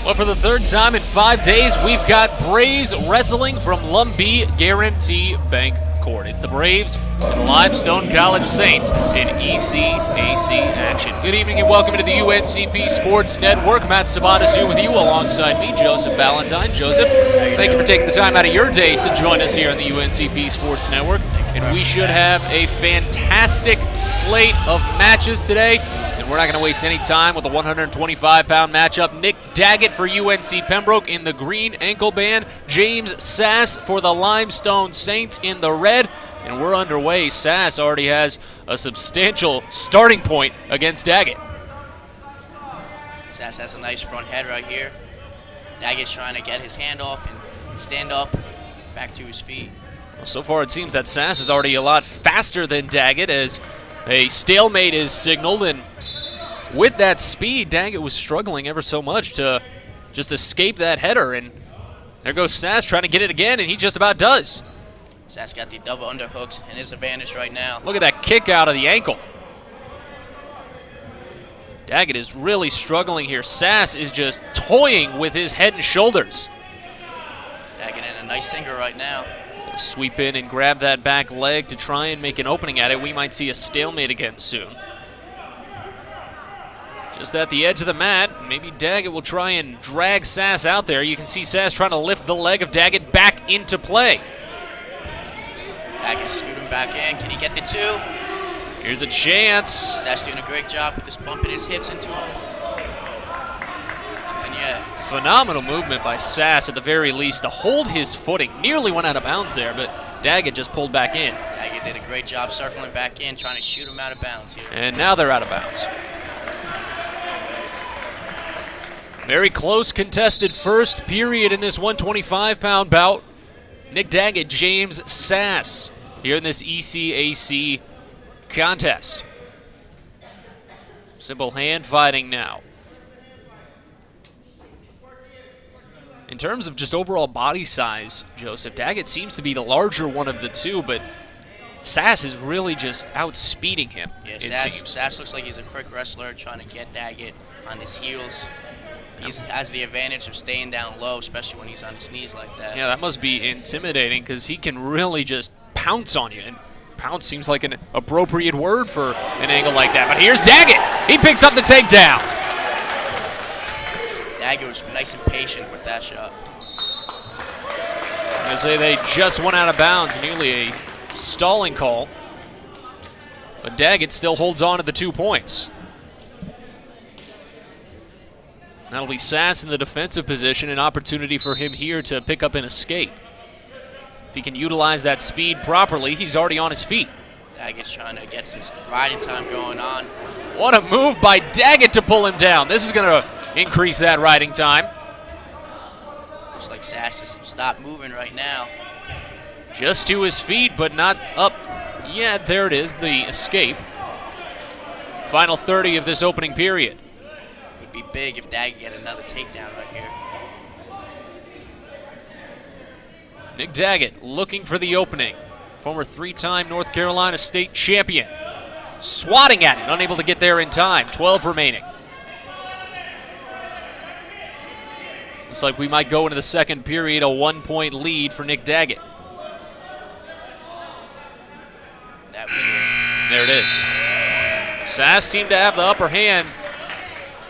Well, for the third time in 5 days, we've got Braves wrestling from Lumbee Guarantee Bank Court. It's the Braves and Limestone College Saints in ECAC action. Good evening and welcome to the UNCP Sports Network. Matt Sabatas here with you alongside me, Joseph Ballantyne. Joseph, thank you for taking the time out of your day to join us here on the UNCP Sports Network. And we should have a fantastic slate of matches today. And we're not going to waste any time with the 125-pound matchup. Nick Daggett for UNC Pembroke in the green ankle band. James Sass for the Limestone Saints in the red. And we're underway. Sass already has a substantial starting point against Daggett. Sass has a nice front head right here. Daggett's trying to get his hand off and stand up, back to his feet. Well, so far it seems that Sass is already a lot faster than Daggett as a stalemate is signaled, and with that speed, Daggett was struggling ever so much to just escape that header, and there goes Sass trying to get it again, and he just about does. Sass got the double underhooks and his advantage right now. Look at that kick out of the ankle. Daggett is really struggling here. Sass is just toying with his head and shoulders. Daggett in a nice sinker right now. Sweep in and grab that back leg to try and make an opening at it. We might see a stalemate again soon. Just at the edge of the mat, maybe Daggett will try and drag Sass out there. You can see Sass trying to lift the leg of Daggett back into play. Daggett scooting back in. Can he get the two? Here's a chance. Sass doing a great job with this bumping his hips into him. Nothing yet. Phenomenal movement by Sass at the very least to hold his footing. Nearly went out of bounds there, but Daggett just pulled back in. Daggett did a great job circling back in, trying to shoot him out of bounds here. And now they're out of bounds. Very close contested first period in this 125-pound bout. Nick Daggett, James Sass here in this ECAC contest. Simple hand fighting now. In terms of just overall body size, Joseph, Daggett seems to be the larger one of the two, but Sass is really just outspeeding him. Yeah, Sass looks like he's a quick wrestler trying to get Daggett on his heels. He has the advantage of staying down low, especially when he's on his knees like that. Yeah, that must be intimidating because he can really just pounce on you. And pounce seems like an appropriate word for an angle like that. But here's Daggett. He picks up the takedown. Daggett was nice and patient with that shot. I'm going to say they just went out of bounds, nearly a stalling call. But Daggett still holds on to the 2 points. That'll be Sass in the defensive position, an opportunity for him here to pick up an escape. If he can utilize that speed properly, he's already on his feet. Daggett's trying to get some riding time going on. What a move by Daggett to pull him down. This is going to increase that riding time. Looks like Sass has stopped moving right now. Just to his feet, but not up yet. There it is, the escape. Final 30 of this opening period. Be big if Daggett get another takedown right here. Nick Daggett looking for the opening. Former 3-time North Carolina State champion. Swatting at it, unable to get there in time. 12 remaining. Looks like we might go into the second period, a 1-point lead for Nick Daggett. There it is. Sass seemed to have the upper hand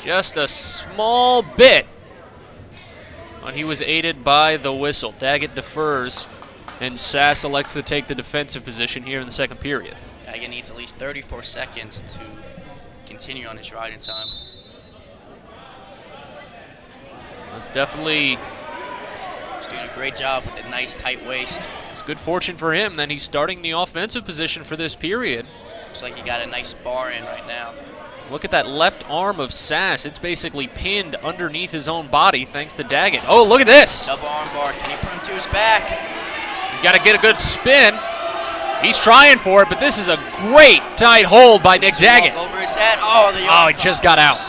just a small bit when he was aided by the whistle. Daggett defers, and Sass elects to take the defensive position here in the second period. Daggett needs at least 34 seconds to continue on his riding time. That's definitely... He's doing a great job with the nice tight waist. It's good fortune for him. Then he's starting the offensive position for this period. Looks like he got a nice bar in right now. Look at that left arm of Sass. It's basically pinned underneath his own body thanks to Daggett. Oh, look at this. Double arm bar. Can he put him to his back? He's got to get a good spin. He's trying for it, but this is a great tight hold by Nick Daggett. Over his head. Oh, he just got out.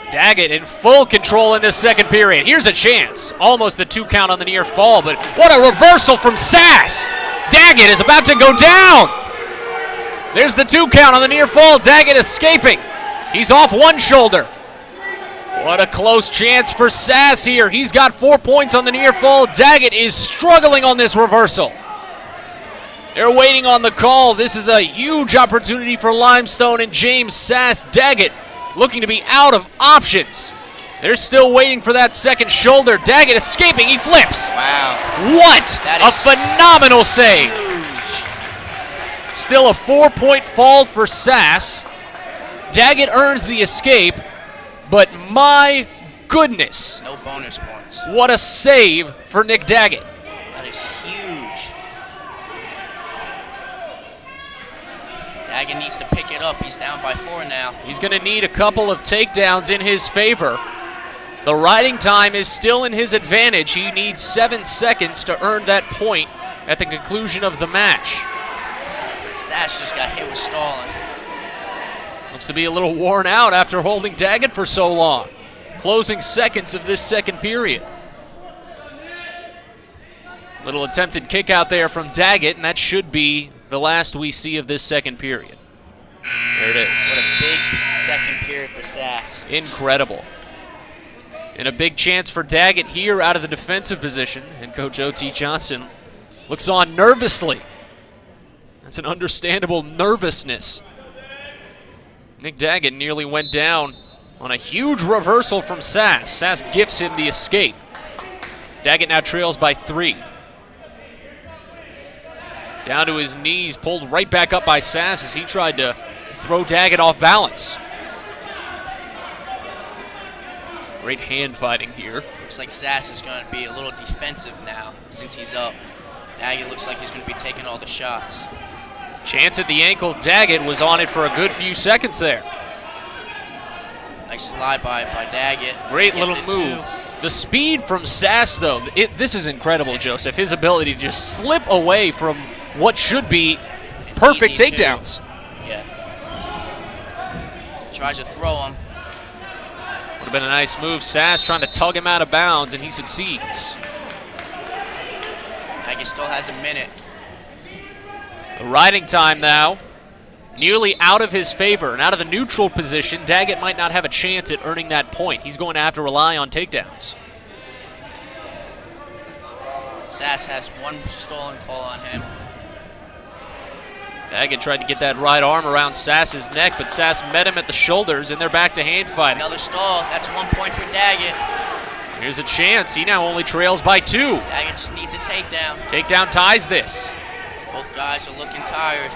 Daggett in full control in this second period. Here's a chance. Almost the 2 count on the near fall, but what a reversal from Sass. Daggett is about to go down. There's the 2 count on the near fall. Daggett escaping. He's off one shoulder. What a close chance for Sass here. He's got 4 points on the near fall. Daggett is struggling on this reversal. They're waiting on the call. This is a huge opportunity for Limestone and James Sass. Daggett looking to be out of options. They're still waiting for that second shoulder. Daggett escaping. He flips. Wow. What That a is phenomenal save. Huge. Still a 4-point fall for Sass. Daggett earns the escape, but my goodness, No bonus points. what a save for Nick Daggett. That is huge. Daggett needs to pick it up. He's down by 4 now. He's going to need a couple of takedowns in his favor. The riding time is still in his advantage. He needs 7 seconds to earn that point at the conclusion of the match. Sass just got hit with stalling. Looks to be a little worn out after holding Daggett for so long. Closing seconds of this second period. Little attempted kick out there from Daggett, and that should be the last we see of this second period. There it is. What a big second period for Sass. Incredible. And a big chance for Daggett here out of the defensive position. And Coach O.T. Johnson looks on nervously. That's an understandable nervousness. Nick Daggett nearly went down on a huge reversal from Sass. Sass gifts him the escape. Daggett now trails by 3. Down to his knees, pulled right back up by Sass as he tried to throw Daggett off balance. Great hand fighting here. Looks like Sass is going to be a little defensive now since he's up. Daggett looks like he's going to be taking all the shots. Chance at the ankle. Daggett was on it for a good few seconds there. Nice slide by Daggett. Great Get little the move. 2. The speed from Sass, though, this is incredible, Joseph. His ability to just slip away from what should be perfect Easy takedowns. Yeah. Tries to throw him. Would have been a nice move. Sass trying to tug him out of bounds, and he succeeds. Daggett still has a minute. The riding time now nearly out of his favor, and out of the neutral position, Daggett might not have a chance at earning that point. He's going to have to rely on takedowns. Sass has 1 stolen call on him. Daggett tried to get that right arm around Sass's neck, but Sass met him at the shoulders, and they're back to hand fighting. Another stall. That's 1 point for Daggett. Here's a chance. He now only trails by 2. Daggett just needs a takedown. Takedown ties this. Both guys are looking tired.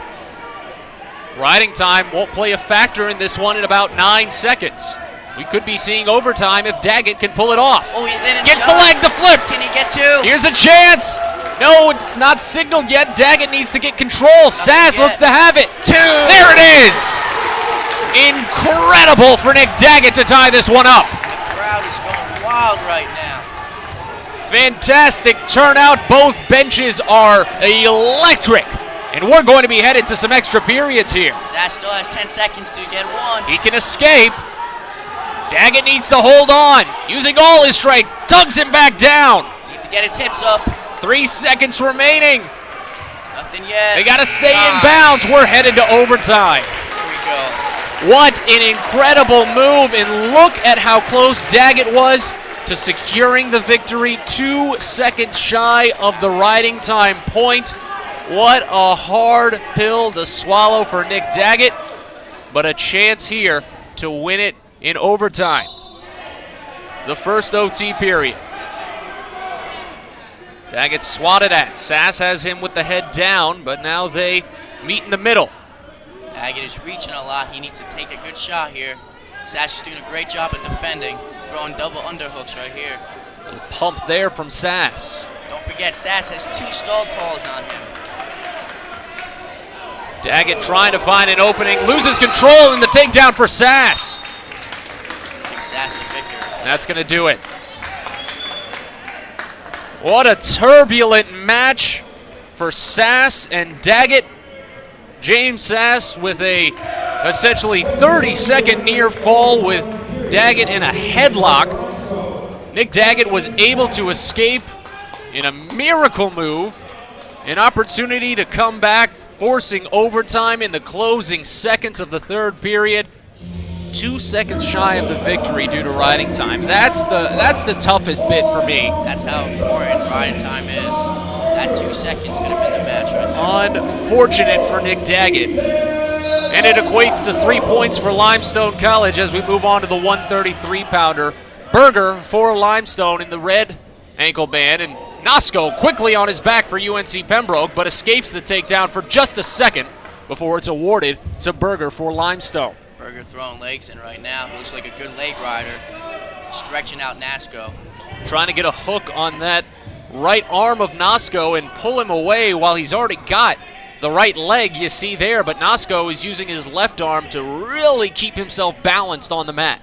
Riding time won't play a factor in this one in about 9 seconds. We could be seeing overtime if Daggett can pull it off. Oh, he's in and Gets shot. the leg, the flip. Can he get 2? Here's a chance. No, it's not signaled yet. Daggett needs to get control. Sass looks to have it. 2. There it is. Incredible for Nick Daggett to tie this one up. The crowd is going wild right now. Fantastic turnout. Both benches are electric. And we're going to be headed to some extra periods here. Sass still has 10 seconds to get 1. He can escape. Daggett needs to hold on. Using all his strength. Tugs him back down. Needs to get his hips up. 3 seconds remaining. Nothing yet. They got to stay in bounds. We're headed to overtime. Here we go. What an incredible move. And look at how close Daggett was to securing the victory. 2 seconds shy of the riding time point. What a hard pill to swallow for Nick Daggett, but a chance here to win it in overtime. The first OT period. Daggett swatted at. Sass has him with the head down, but now they meet in the middle. Daggett is reaching a lot. He needs to take a good shot here. Sass is doing a great job at defending, throwing double underhooks right here. Little pump there from Sass. Don't forget, Sass has 2 stall calls on him. Daggett trying to find an opening, loses control, and the takedown for Sass. Big Sass the victor. That's going to do it. What a turbulent match for Sass and Daggett. James Sass with a essentially 30-second near fall with Daggett in a headlock. Nick Daggett was able to escape in a miracle move. An opportunity to come back, forcing overtime in the closing seconds of the third period. 2 seconds shy of the victory due to riding time. That's the toughest bit for me. That's how important riding time is. That 2 seconds could have been the match right there. Unfortunate for Nick Daggett. And it equates to 3 points for Limestone College as we move on to the 133-pounder. Berger for Limestone in the red ankle band, and Nosko quickly on his back for UNC Pembroke, but escapes the takedown for just a second before it's awarded to Berger for Limestone. Berger throwing legs in right now. He looks like a good leg rider, stretching out Nosko. Trying to get a hook on that right arm of Nosko and pull him away while he's already got the right leg you see there, but Nosko is using his left arm to really keep himself balanced on the mat.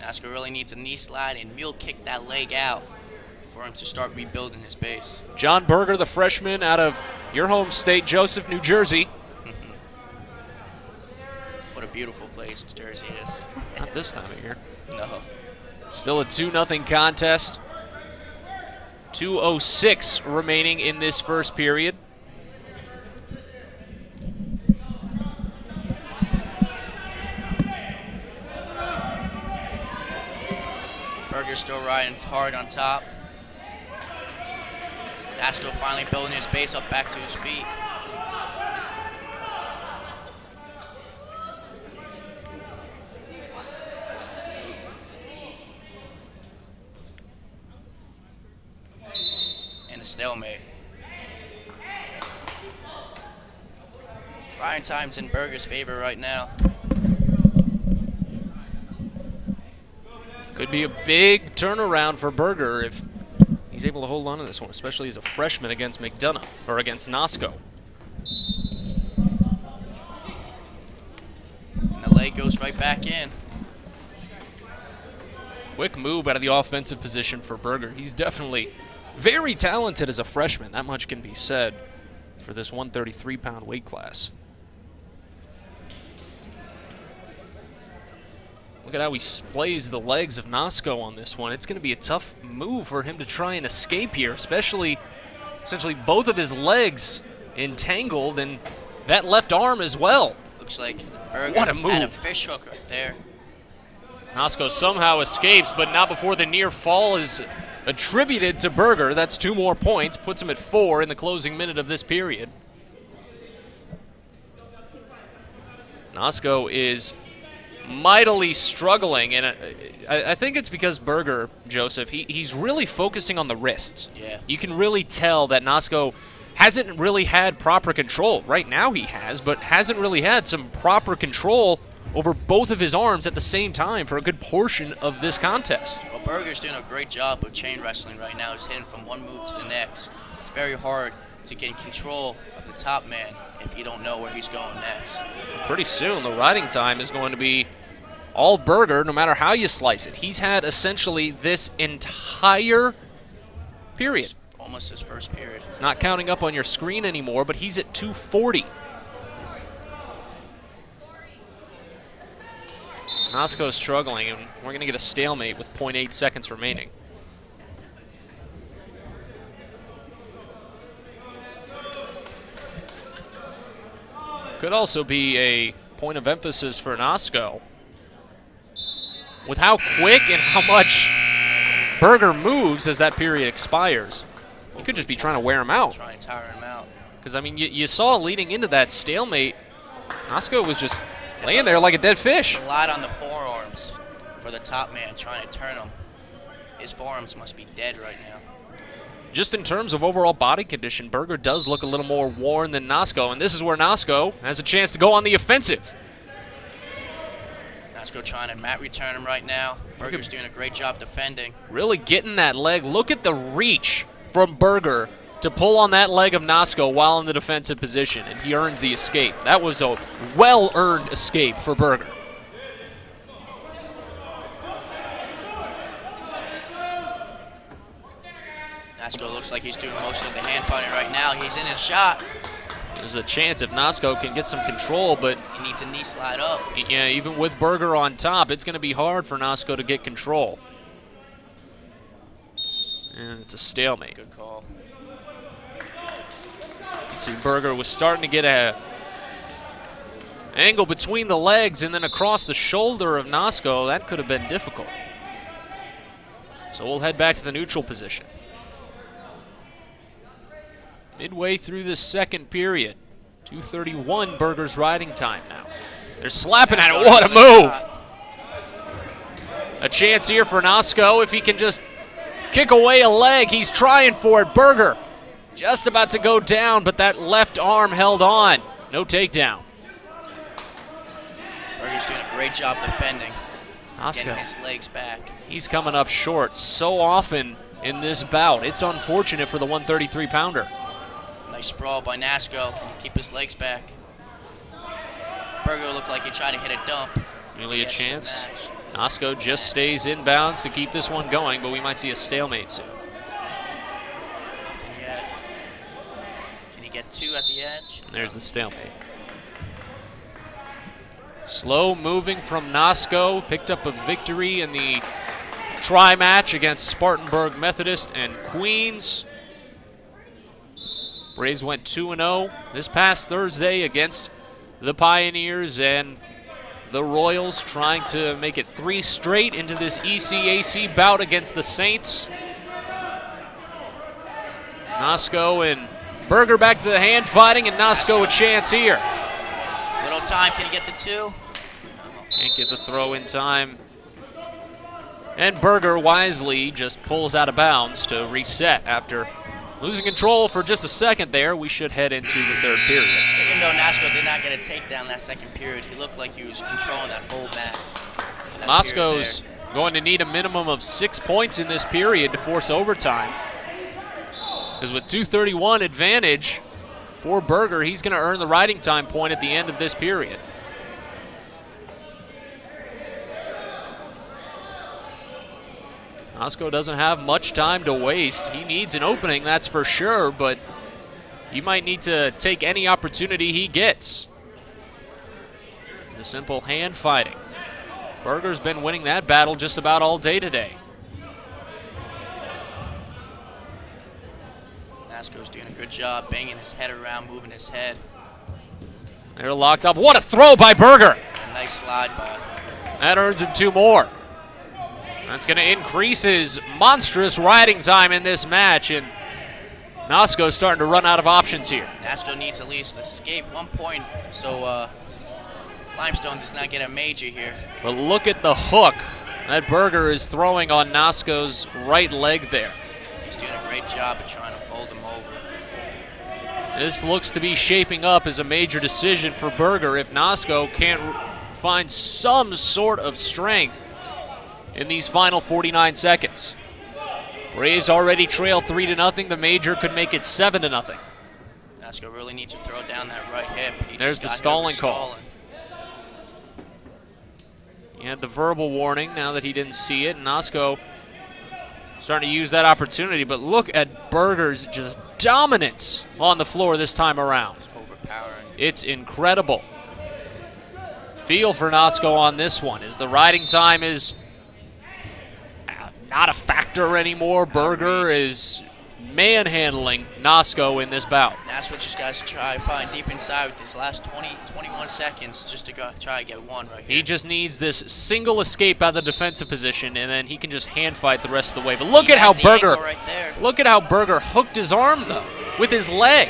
Nosko really needs a knee slide and mule kick that leg out for him to start rebuilding his base. John Berger, the freshman out of your home state, Joseph, New Jersey. What a beautiful place Jersey is. Not this time of year. No. Still a 2-0 contest. 2:06 remaining in this first period. Berger's still riding hard on top. Nosko finally building his base up back to his feet. And a stalemate. Riding time's in Berger's favor right now. Could be a big turnaround for Berger if he's able to hold on to this one, especially as a freshman against McDonough, or against Nosko. And the leg goes right back in. Quick move out of the offensive position for Berger. He's definitely very talented as a freshman. That much can be said for this 133-pound weight class. Look at how he splays the legs of Nosko on this one. It's going to be a tough move for him to try and escape here, especially essentially both of his legs entangled and that left arm as well. Looks like Berger What a move. had a fish hook right there. Nosko somehow escapes, but not before the near fall is attributed to Berger. That's 2 more points, puts him at 4 in the closing minute of this period. Nosko is mightily struggling, and I think it's because Berger, Joseph, he's really focusing on the wrists. Yeah. You can really tell that Nosko hasn't really had proper control. Right now he has, but hasn't really had some proper control over both of his arms at the same time for a good portion of this contest. Well, Berger's doing a great job of chain wrestling right now. He's hitting from one move to the next. It's very hard to get control of the top man if you don't know where he's going next. Pretty soon the riding time is going to be all Berger, no matter how you slice it. He's had essentially this entire period. It's almost his first period. It's not counting up on your screen anymore, but he's at 240. Nosko's struggling, and we're going to get a stalemate with 0.8 seconds remaining. Could also be a point of emphasis for Nosko with how quick and how much Berger moves as that period expires. He could just be trying to wear him out. Trying to tire him out. Because, I mean, you saw leading into that stalemate, Nosko was just laying there like a dead fish. It's a lot on the forearms for the top man trying to turn him. His forearms must be dead right now. Just in terms of overall body condition, Berger does look a little more worn than Nosko, and this is where Nosko has a chance to go on the offensive. Nosko trying to mat return him right now. Berger's doing a great job defending. Really getting that leg. Look at the reach from Berger to pull on that leg of Nosko while in the defensive position, and he earns the escape. That was a well-earned escape for Berger. Nosko looks like he's doing most of the hand fighting right now. He's in his shot. There's a chance if Nosko can get some control, but He needs a knee slide up. yeah, even with Berger on top, it's going to be hard for Nosko to get control. And it's a stalemate. Good call. You can see Berger was starting to get Angle between the legs and then across the shoulder of Nosko. That could have been difficult. So we'll head back to the neutral position. Midway through the second period. 2:31 Berger's riding time now. They're slapping at it. What a move! A chance here for Nosko if he can just kick away a leg. He's trying for it. Berger just about to go down, but that left arm held on. No takedown. Berger's doing a great job defending. Nosko, getting his legs back. He's coming up short so often in this bout. It's unfortunate for the 133-pounder. Nice sprawl by Nosko. Can he keep his legs back? Berger looked like he tried to hit a dump. Really a chance. Nosko just stays inbounds to keep this one going, but we might see a stalemate soon. Nothing yet. Can he get two at the edge? And there's the stalemate. Slow moving from Nosko. Picked up a victory in the tri-match against Spartanburg Methodist and Queens. Braves went 2-0 this past Thursday against the Pioneers, and the Royals trying to make it 3 straight into this ECAC bout against the Saints. Nosko and Berger back to the hand fighting, and Nosko a chance here. Little time, can he get the two? Can't get the throw in time. And Berger wisely just pulls out of bounds to reset after losing control for just a second there. We should head into the third period. Even though Nosko did not get a takedown that second period, he looked like he was controlling that whole mat. Nosko's going to need a minimum of 6 points in this period to force overtime. Because with 2:31 advantage for Berger, he's going to earn the riding time point at the end of this period. Nosko doesn't have much time to waste. He needs an opening, that's for sure, but he might need to take any opportunity he gets. The simple hand fighting. Berger's been winning that battle just about all day today. Nosko's doing a good job banging his head around, moving his head. They're locked up. What a throw by Berger! A nice slide by. That earns him 2 more. That's going to increase his monstrous riding time in this match, and Nosko's starting to run out of options here. Nosko needs at least escape 1 point, so Limestone does not get a major here. But look at the hook that Berger is throwing on Nosko's right leg there. He's doing a great job of trying to fold him over. This looks to be shaping up as a major decision for Berger if Nosko can't find some sort of strength in these final 49 seconds. Braves already trail 3-0. The major could make it 7-0. Nosko really needs to throw down that right hip. There's the stalling call. He had the verbal warning now that he didn't see it. Nosko starting to use that opportunity, but look at Berger's just dominance on the floor this time around. It's overpowering. It's incredible. Feel for Nosko on this one as the riding time is not a factor anymore. Berger is manhandling Nosko in this bout. Nosko just got to try to find deep inside with this last 21 seconds just to try to get one right here. He just needs this single escape out of the defensive position, and then he can just hand fight the rest of the way. But look at how Berger, right there. Look at how Berger hooked his arm though with his leg.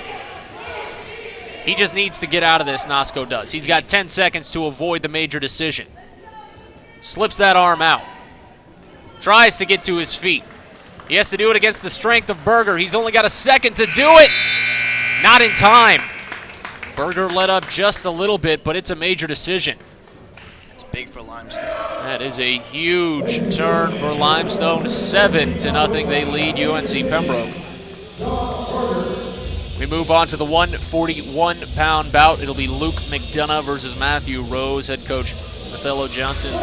He just needs to get out of this. Nosko does. He's got 10 seconds to avoid the major decision. Slips that arm out. Tries to get to his feet. He has to do it against the strength of Berger. He's only got a second to do it. Not in time. Berger let up just a little bit, but it's a major decision. It's big for Limestone. That is a huge turn for Limestone. 7-0, they lead UNC Pembroke. We move on to the 141-pound bout. It'll be Luke McDonough versus Matthew Rose. Head coach Othello Johnson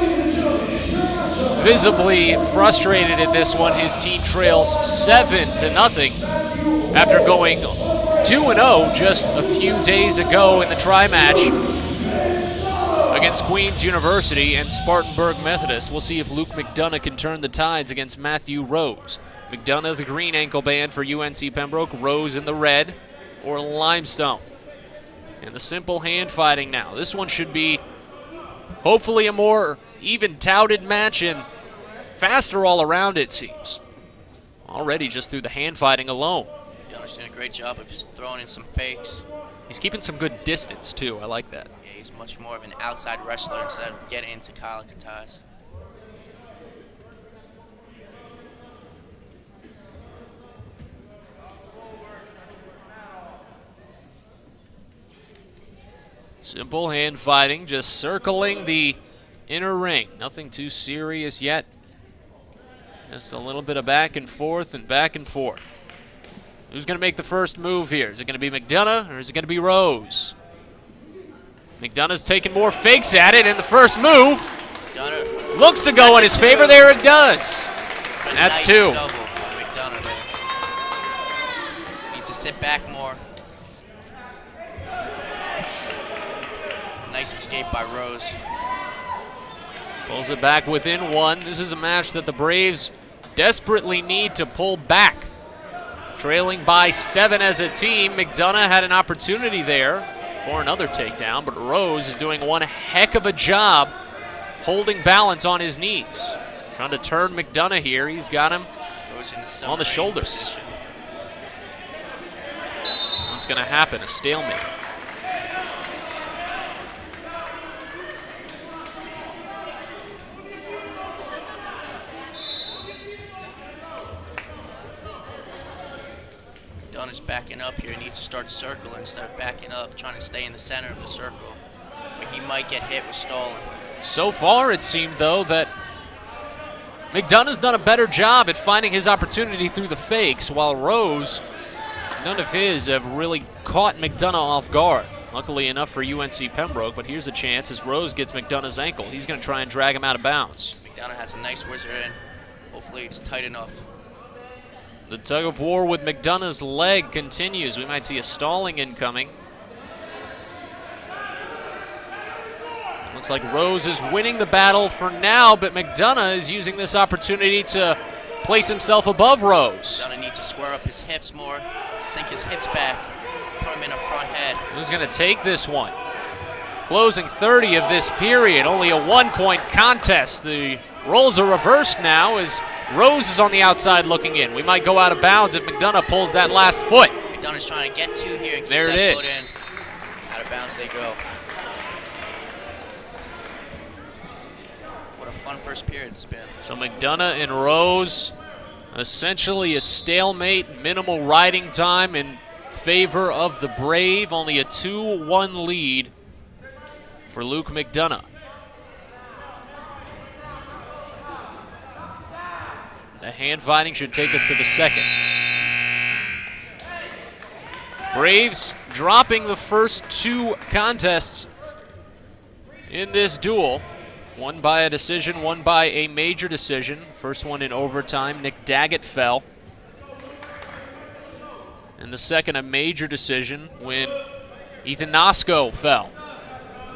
visibly frustrated in this one. His team trails 7-0 after going 2-0 just a few days ago in the tri-match against Queens University and Spartanburg Methodist. We'll see if Luke McDonough can turn the tides against Matthew Rose. McDonough, the green ankle band for UNC Pembroke. Rose in the red for Limestone. And the simple hand fighting now. This one should be hopefully a more even touted match and faster all around, it seems. Already just through the hand fighting alone. McDonough's doing a great job of just throwing in some fakes. He's keeping some good distance too. I like that. Yeah, he's much more of an outside wrestler instead of getting into Kalakatas. Simple hand fighting, just circling the inner ring. Nothing too serious yet. Just a little bit of back and forth and back and forth. Who's going to make the first move here? Is it going to be McDonough or is it going to be Rose? McDonough's taking more fakes at it in the first move. McDonough looks to go in his favor. There it does. And that's nice two. Double by McDonough there. Needs to sit back more. Nice escape by Rose. Pulls it back within one. This is a match that the Braves desperately need to pull back. Trailing by 7 as a team. McDonough had an opportunity there for another takedown, but Rose is doing one heck of a job holding balance on his knees. Trying to turn McDonough here. He's got him on the shoulders. Position. What's going to happen? A stalemate. McDonough's backing up here. He needs to start circling instead of backing up, trying to stay in the center of the circle. But he might get hit with stalling. So far, it seemed, though, that McDonough's done a better job at finding his opportunity through the fakes, while Rose, none of his have really caught McDonough off guard. Luckily enough for UNC Pembroke, but here's a chance as Rose gets McDonough's ankle. He's going to try and drag him out of bounds. McDonough has a nice whizzer in. Hopefully it's tight enough. The tug of war with McDonough's leg continues. We might see a stalling incoming. Looks like Rose is winning the battle for now, but McDonough is using this opportunity to place himself above Rose. McDonough needs to square up his hips more, sink his hips back, put him in a front head. Who's going to take this one? Closing 30 of this period, only a 1-point contest. The roles are reversed now as Rose is on the outside looking in. We might go out of bounds if McDonough pulls that last foot. McDonough's trying to get to here and keep there that it foot is. in. Out of bounds they go. What a fun first period it's been. So McDonough and Rose, essentially a stalemate, minimal riding time in favor of the Brave. Only a 2-1 lead for Luke McDonough. The hand fighting should take us to the second. Braves dropping the first two contests in this duel. One by a decision, one by a major decision. First one in overtime, Nick Daggett fell. And the second, a major decision when Ethan Nosko fell.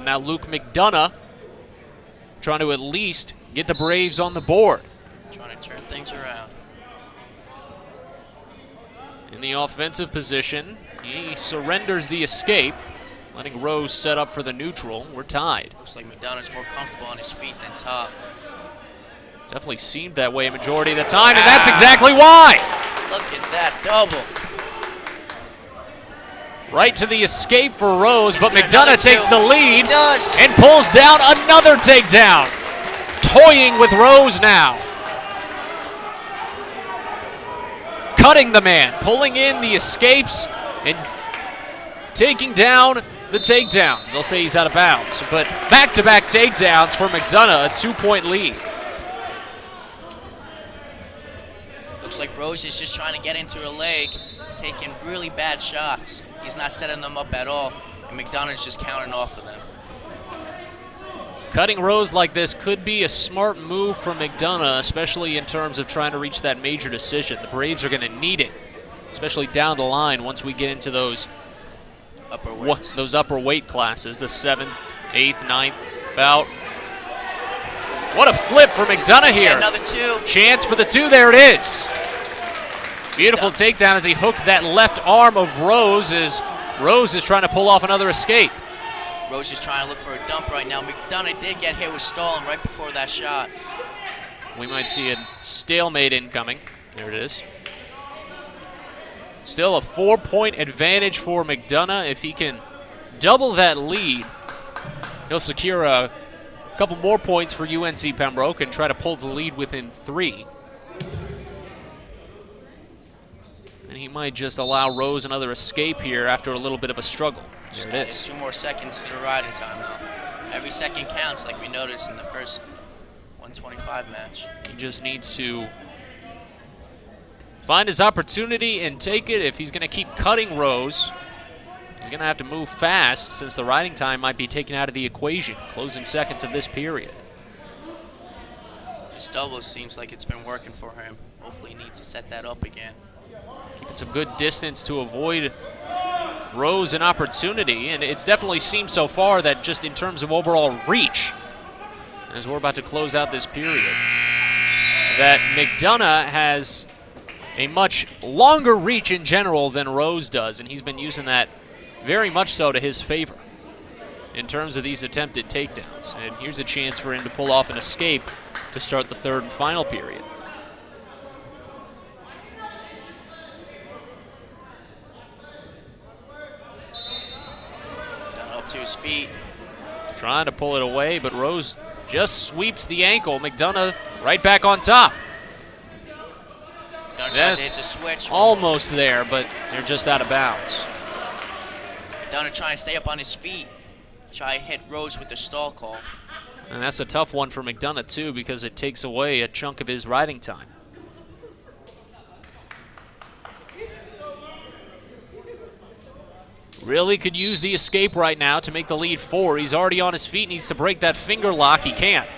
Now Luke McDonough trying to at least get the Braves on the board. Trying to turn things around. In the offensive position, he surrenders the escape, letting Rose set up for the neutral. We're tied. Looks like McDonough's more comfortable on his feet than Top. Definitely seemed that way a majority of the time, and that's exactly why. Look at that double. Right to the escape for Rose, but McDonough takes the lead He does. and pulls down another takedown. Toying with Rose now. Cutting the man, pulling in the escapes, and taking down the takedowns. They'll say he's out of bounds, but back-to-back takedowns for McDonough, a 2-point lead. Looks like Rose is just trying to get into her leg, taking really bad shots. He's not setting them up at all, and McDonough's just counting off of them. Cutting Rose like this could be a smart move from McDonough, especially in terms of trying to reach that major decision. The Braves are going to need it, especially down the line once we get into those upper weights. Those upper weight classes, the 7th, 8th, 9th bout. What a flip for McDonough here. Another two. Chance for the two, there it is. Beautiful takedown as he hooked that left arm of Rose as Rose is trying to pull off another escape. Rose is trying to look for a dump right now. McDonough did get hit with stalling right before that shot. We might see a stalemate incoming. There it is. Still a 4-point advantage for McDonough. If he can double that lead, he'll secure a couple more points for UNC Pembroke and try to pull the lead within 3. And he might just allow Rose another escape here after a little bit of a struggle. There it is. 2 more seconds to the riding time, though. Every second counts, like we noticed in the first 125 match. He just needs to find his opportunity and take it. If he's going to keep cutting Rose, he's going to have to move fast since the riding time might be taken out of the equation. Closing seconds of this period. His double seems like it's been working for him. Hopefully he needs to set that up again. Keeping some good distance to avoid Rose an opportunity, and it's definitely seemed so far that just in terms of overall reach, as we're about to close out this period, that McDonough has a much longer reach in general than Rose does, and he's been using that very much so to his favor in terms of these attempted takedowns. And here's a chance for him to pull off an escape to start the third and final period. Up to his feet. Trying to pull it away, but Rose just sweeps the ankle. McDonough right back on top. That's the switch. Almost there, but they're just out of bounds. McDonough trying to stay up on his feet. Try to hit Rose with the stall call. And that's a tough one for McDonough, too, because it takes away a chunk of his riding time. Really could use the escape right now to make the lead 4. He's already on his feet, needs to break that finger lock. He can't.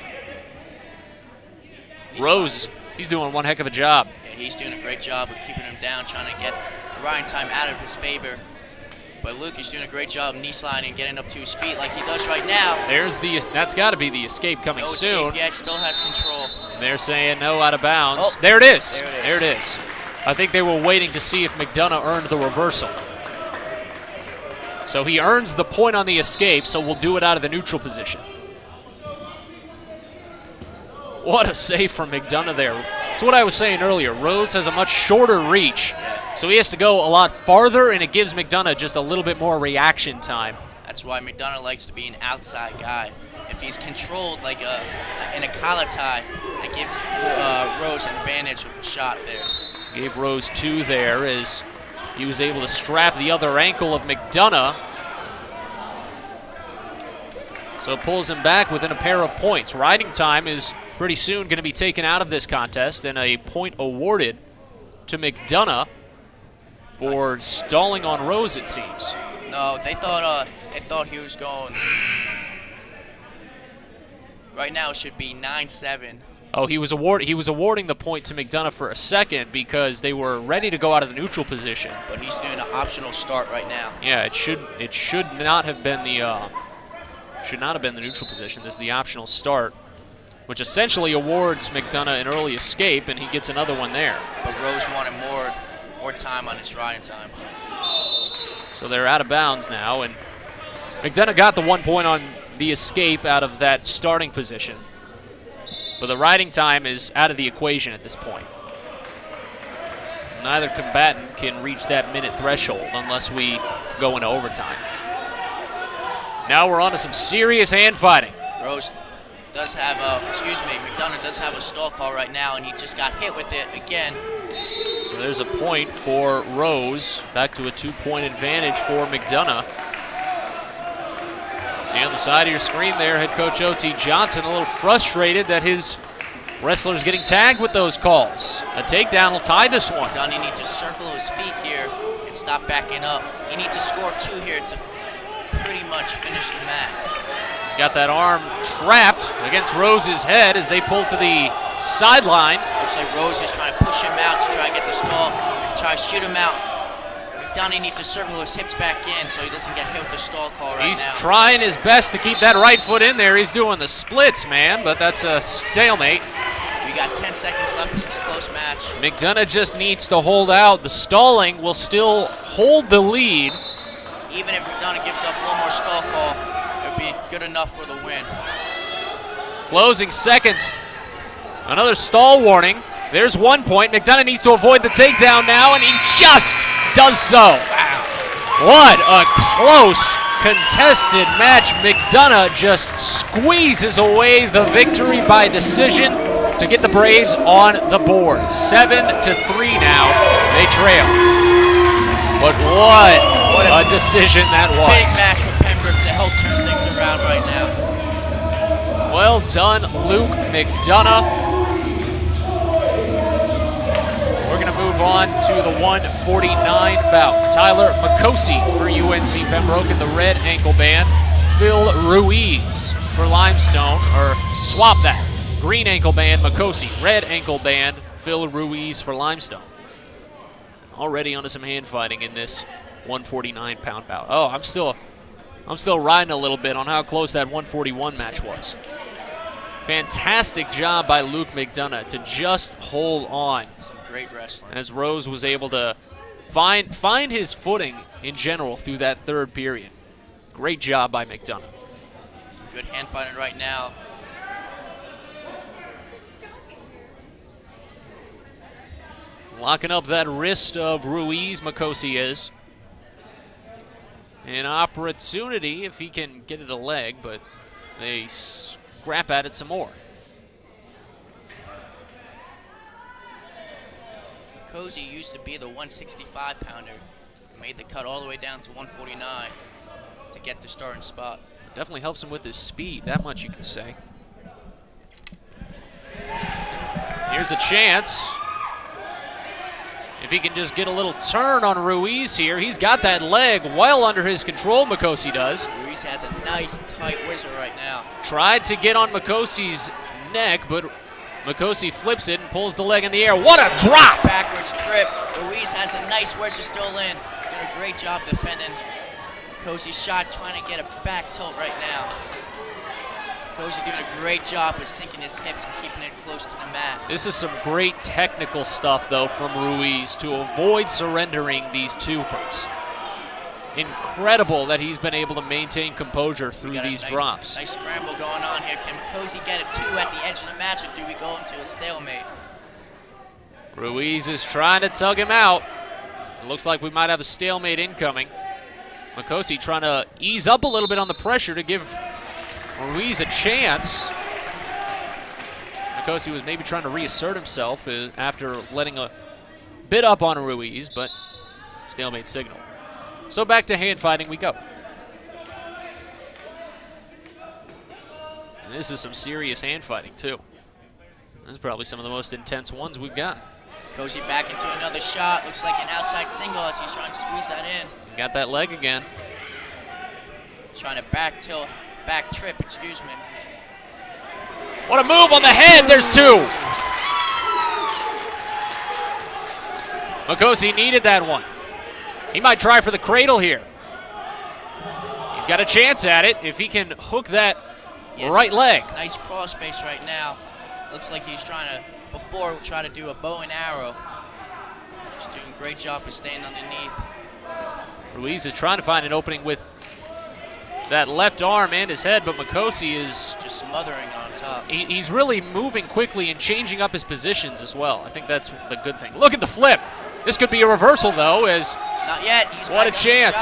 Rose, he's doing one heck of a job. Yeah, he's doing a great job of keeping him down, trying to get the riding time out of his favor. But Luke is doing a great job knee sliding and getting up to his feet like he does right now. That's got to be the escape coming soon. No escape yet, still has control. They're saying no, out of bounds. Oh, there it is. There it is. I think they were waiting to see if McDonough earned the reversal. So he earns the point on the escape, so we'll do it out of the neutral position. What a save from McDonough there. It's what I was saying earlier. Rose has a much shorter reach, so he has to go a lot farther, and it gives McDonough just a little bit more reaction time. That's why McDonough likes to be an outside guy. If he's controlled like in a collar tie, it gives Rose an advantage of the shot there. Gave Rose 2 there as he was able to strap the other ankle of McDonough. So it pulls him back within a pair of points. Riding time is pretty soon going to be taken out of this contest, and a point awarded to McDonough for stalling on Rose, it seems. No, they thought he was going. Right now it should be 9-7. Oh, he was awarding the point to McDonough for a second because they were ready to go out of the neutral position. But he's doing an optional start right now. Yeah, it should not have been the neutral position. This is the optional start, which essentially awards McDonough an early escape, and he gets another one there. But Rose wanted more time on his riding time. So they're out of bounds now, and McDonough got the 1 point on the escape out of that starting position. But the riding time is out of the equation at this point. Neither combatant can reach that minute threshold unless we go into overtime. Now we're on to some serious hand fighting. Rose does have McDonough does have a stall call right now, and he just got hit with it again. So there's a point for Rose, back to a 2-point advantage for McDonough. See on the side of your screen there, head coach O.T. Johnson a little frustrated that his wrestler's getting tagged with those calls. A takedown will tie this one. McDonough needs to circle his feet here and stop backing up. He needs to score 2 here to pretty much finish the match. He's got that arm trapped against Rose's head as they pull to the sideline. Looks like Rose is trying to push him out to try to get the stall, try to shoot him out. McDonough needs to circle his hips back in so he doesn't get hit with the stall call right now. He's trying his best to keep that right foot in there. He's doing the splits, man, but that's a stalemate. We got 10 seconds left in this close match. McDonough just needs to hold out. The stalling will still hold the lead. even if McDonough gives up one more stall call, it would be good enough for the win. Closing seconds. Another stall warning. There's 1 point. McDonough needs to avoid the takedown now, and he just does so. Wow. What a close, contested match. McDonough just squeezes away the victory by decision to get the Braves on the board. 7-3 now. They trail. But what a decision that was. Big match for Pembroke to help turn things around right now. Well done, Luke McDonough. We're going to move on to the 149 bout. Tyler Makosi for UNC Pembroke in the red ankle band. Phil Ruiz for Limestone, or swap that. Green ankle band, Makosi. Red ankle band, Phil Ruiz for Limestone. Already onto some hand fighting in this 149-pound bout. Oh, I'm still riding a little bit on how close that 141 match was. Fantastic job by Luke McDonough to just hold on. Some great wrestling. As Rose was able to find his footing in general through that third period. Great job by McDonough. Some good hand fighting right now. Locking up that wrist of Ruiz, Makosi is. An opportunity if he can get it a leg, but they scrap at it some more. Makosi used to be the 165-pounder. Made the cut all the way down to 149 to get the starting spot. Definitely helps him with his speed, that much you can say. Here's a chance. If he can just get a little turn on Ruiz here, he's got that leg well under his control, Makosi does. Ruiz has a nice tight whistle right now. Tried to get on Makosi's neck, but Makosi flips it and pulls the leg in the air. What a drop! Backwards trip. Ruiz has a nice whistle still in. Doing a great job defending Makosi's shot, trying to get a back tilt right now. Makosi doing a great job of sinking his hips and keeping it close to the mat. This is some great technical stuff, though, from Ruiz to avoid surrendering these twofers. Incredible that he's been able to maintain composure through these drops. Nice scramble going on here. Can Makosi get a two at the edge of the match, or do we go into a stalemate? Ruiz is trying to tug him out. It looks like we might have a stalemate incoming. Makosi trying to ease up a little bit on the pressure to give Ruiz a chance. Makosi was maybe trying to reassert himself after letting a bit up on Ruiz, but stalemate signal. So back to hand fighting we go. And this is some serious hand fighting too. This is probably some of the most intense ones we've got. Makosi back into another shot. Looks like an outside single as he's trying to squeeze that in. He's got that leg again. Trying to back trip, excuse me. What a move on the head, there's two. Makosi needed that one. He might try for the cradle here. He's got a chance at it if he can hook that right leg. Nice cross face right now. Looks like he's trying to, before, try to do a bow and arrow. He's doing a great job of staying underneath. Ruiz is trying to find an opening with that left arm and his head, but Makosi is just smothering on top. He's really moving quickly and changing up his positions as well. I think that's the good thing. Look at the flip. This could be a reversal, though, as not yet. He's what a chance.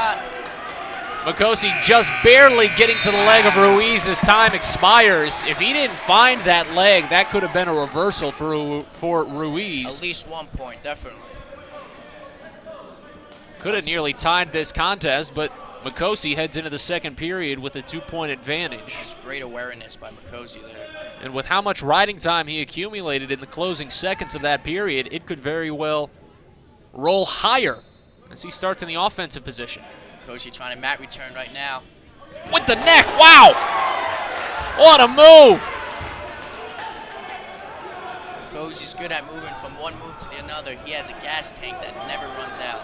Makosi just barely getting to the leg of Ruiz as time expires. If he didn't find that leg, that could have been a reversal for Ruiz. At least 1 point, definitely. Could have nearly tied this contest, but Makosi heads into the second period with a 2-point advantage. That's great awareness by Makosi there. And with how much riding time he accumulated in the closing seconds of that period, it could very well roll higher as he starts in the offensive position. Makosi trying to mat return right now. With the neck, wow! What a move! Makosi's good at moving from one move to another. He has a gas tank that never runs out.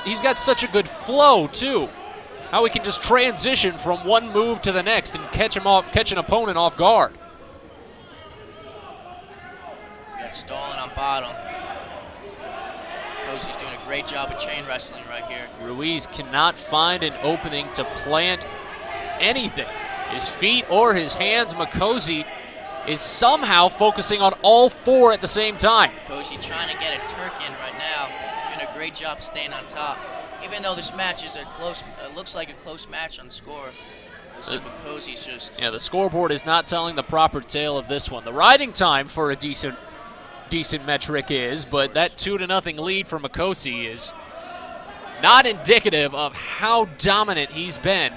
He's got such a good flow too. How he can just transition from one move to the next and catch an opponent off guard. We got stalling on bottom. Makosi's doing a great job of chain wrestling right here. Ruiz cannot find an opening to plant anything, his feet or his hands. Makosi is somehow focusing on all four at the same time. Makosi trying to get a Turk in right now, doing a great job staying on top. Even though this match is looks like a close match on score. Looks like Makosi's just... Yeah, the scoreboard is not telling the proper tale of this one. The riding time for a decent metric is, but that 2-0 lead for Makosi is not indicative of how dominant he's been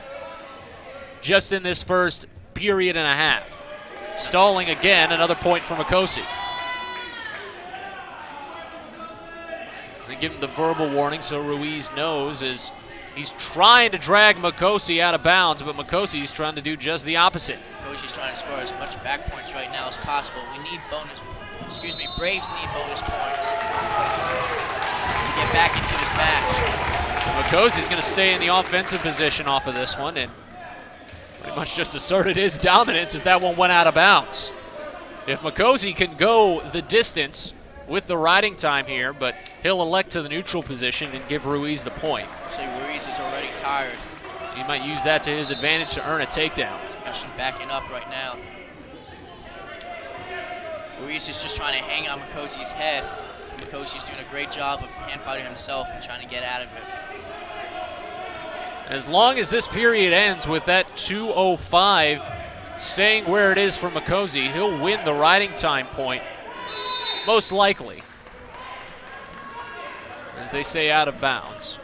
just in this first period and a half. Stalling again, another point for Makosi. They give him the verbal warning so Ruiz knows as he's trying to drag Makosi out of bounds, but Makosi's trying to do just the opposite. Makosi's trying to score as much back points right now as possible. Braves need bonus points to get back into this match. Makosi's going to stay in the offensive position off of this one and pretty much just asserted his dominance as that one went out of bounds. If Makosi can go the distance with the riding time here, but he'll elect to the neutral position and give Ruiz the point. So Ruiz is already tired. He might use that to his advantage to earn a takedown. Especially backing up right now. Ruiz is just trying to hang on Makosi's head. Makosi's doing a great job of hand fighting himself and trying to get out of it. As long as this period ends with that 2:05 staying where it is for Makosi, he'll win the riding time point, most likely. As they say, out of bounds.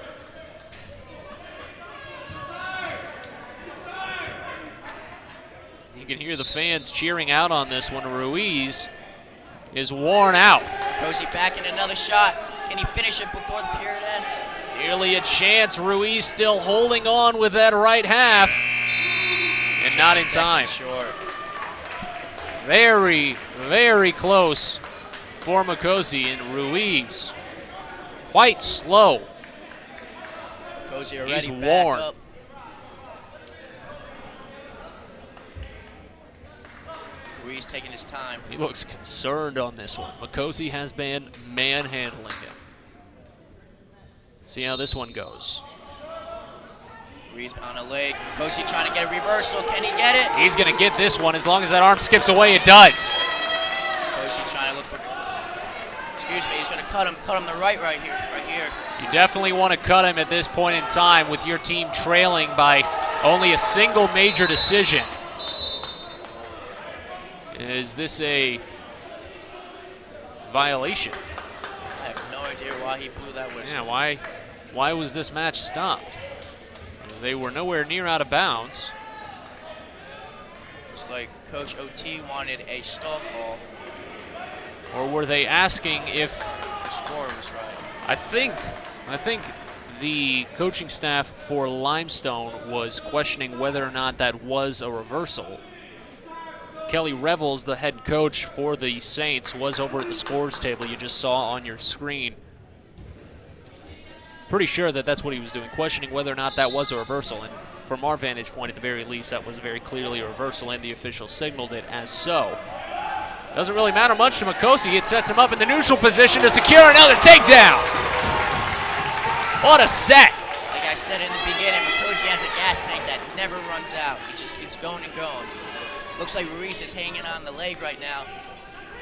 You can hear the fans cheering out on this one. Ruiz is worn out. Makosi back in another shot. Can he finish it before the period ends? Nearly a chance. Ruiz still holding on with that right half. And not in time. Short. Very, very close for Makosi, and Ruiz quite slow. Makosi already He's back worn. up. Ruiz taking his time. He looks concerned on this one. Makosi has been manhandling him. See how this one goes. Ruiz on a leg. Makosi trying to get a reversal. Can he get it? He's going to get this one as long as that arm skips away. It does. Makosi trying to look for... Excuse me, he's going to cut him the right here. You definitely want to cut him at this point in time with your team trailing by only a single major decision. Is this a violation? I have no idea why he blew that whistle. Yeah, why was this match stopped? They were nowhere near out of bounds. Looks like Coach OT wanted a stall call. Or were they asking if the score was right? I think the coaching staff for Limestone was questioning whether or not that was a reversal. Kelly Revels, the head coach for the Saints, was over at the scores table you just saw on your screen. Pretty sure that that's what he was doing, questioning whether or not that was a reversal. And from our vantage point, at the very least, that was very clearly a reversal, and the official signaled it as so. Doesn't really matter much to Makosi. It sets him up in the neutral position to secure another takedown. What a set. Like I said in the beginning, Makosi has a gas tank that never runs out. He just keeps going and going. Looks like Ruiz is hanging on the leg right now.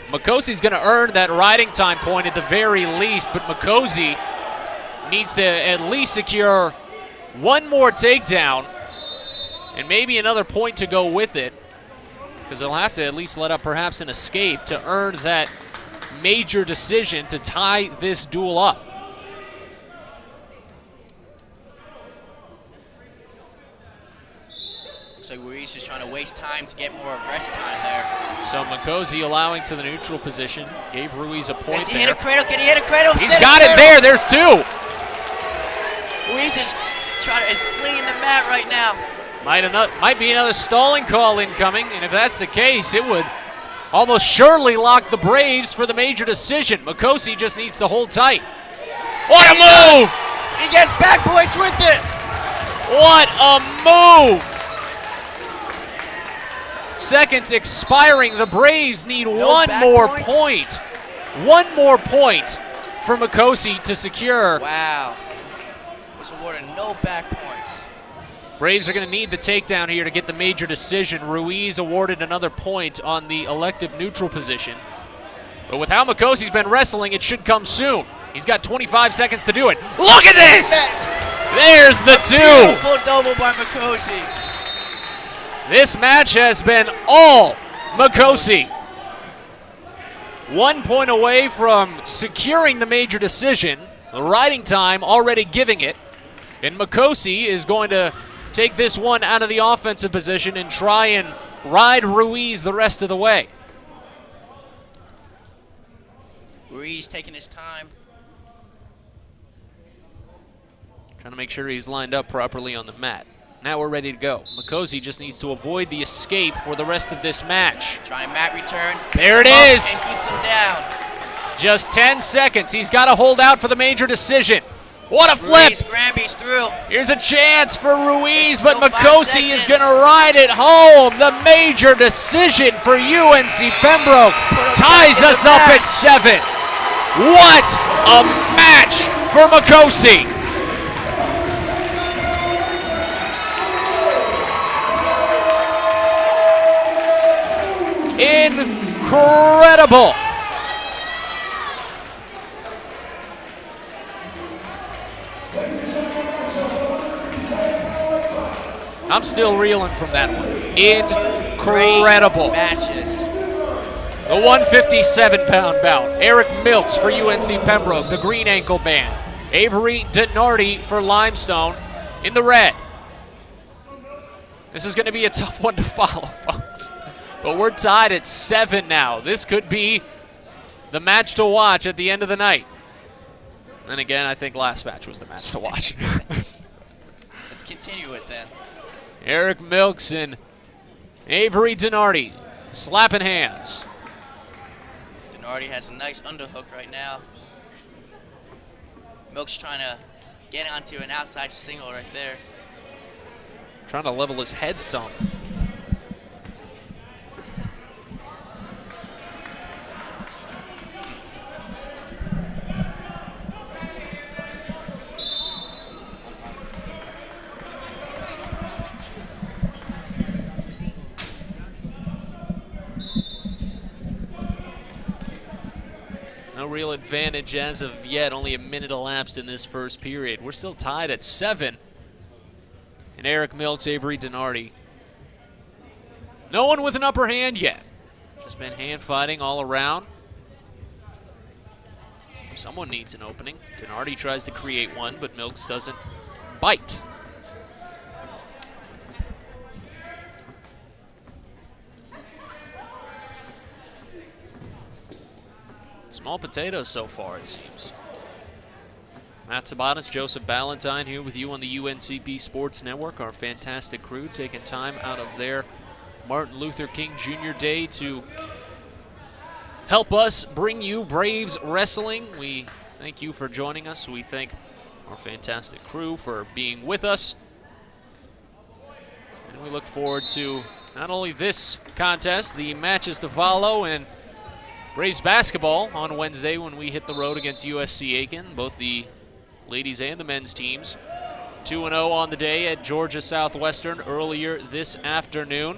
Makosi's going to earn that riding time point at the very least, but Makosi needs to at least secure one more takedown and maybe another point to go with it, because he'll have to at least let up perhaps an escape to earn that major decision to tie this duel up. Looks like Ruiz is trying to waste time to get more rest time there. So Makosi allowing to the neutral position, gave Ruiz a point Does he there. hit a cradle? Can he hit a cradle? He's got it there. There's two. Ruiz is fleeing the mat right now. Might be another stalling call incoming, and if that's the case, it would almost surely lock the Braves for the major decision. Makosi just needs to hold tight. What a move! He gets back points with it. What a move! Seconds expiring. The Braves need one more point. One more point for Makosi to secure. Wow. Was awarded no back points. Braves are going to need the takedown here to get the major decision. Ruiz awarded another point on the elective neutral position. But with how Makosi's been wrestling, it should come soon. He's got 25 seconds to do it. Look at this! There's the two. Beautiful double by Makosi. This match has been all Makosi. 1 point away from securing the major decision. The riding time already giving it. And Makosi is going to take this one out of the offensive position and try and ride Ruiz the rest of the way. Ruiz taking his time. Trying to make sure he's lined up properly on the mat. Now we're ready to go. Makosi just needs to avoid the escape for the rest of this match. Trying mat return. There it is. And keeps him down. Just 10 seconds. He's got to hold out for the major decision. What a flip. Ruiz Granby's through. Here's a chance for Ruiz, but still 5 Makosi is seconds. going to ride it home. The major decision for UNC Pembroke ties us up at 7. What a match for Makosi. Incredible. I'm still reeling from that one. Incredible. Matches. The 157-pound bout. Eric Milks for UNC Pembroke, the green ankle band. Avery Denardi for Limestone in the red. This is going to be a tough one to follow, folks. But we're tied at 7 now. This could be the match to watch at the end of the night. And again, I think last match was the match to watch. Let's continue it then. Eric Milks and Avery Denardi slapping hands. Denardi has a nice underhook right now. Milk's trying to get onto an outside single right there. Trying to level his head some. No real advantage as of yet. Only a minute elapsed in this first period. We're still tied at 7. And Eric Milks, Avery Denardi. No one with an upper hand yet. Just been hand fighting all around. Someone needs an opening. Denardi tries to create one, but Milks doesn't bite. Small potatoes so far, it seems. Matt Sabatas, Joseph Ballantyne here with you on the UNCP Sports Network, our fantastic crew taking time out of their Martin Luther King Jr. Day to help us bring you Braves Wrestling. We thank you for joining us. We thank our fantastic crew for being with us. And we look forward to not only this contest, the matches to follow, and Braves basketball on Wednesday when we hit the road against USC Aiken, both the ladies and the men's teams. 2-0 on the day at Georgia Southwestern earlier this afternoon.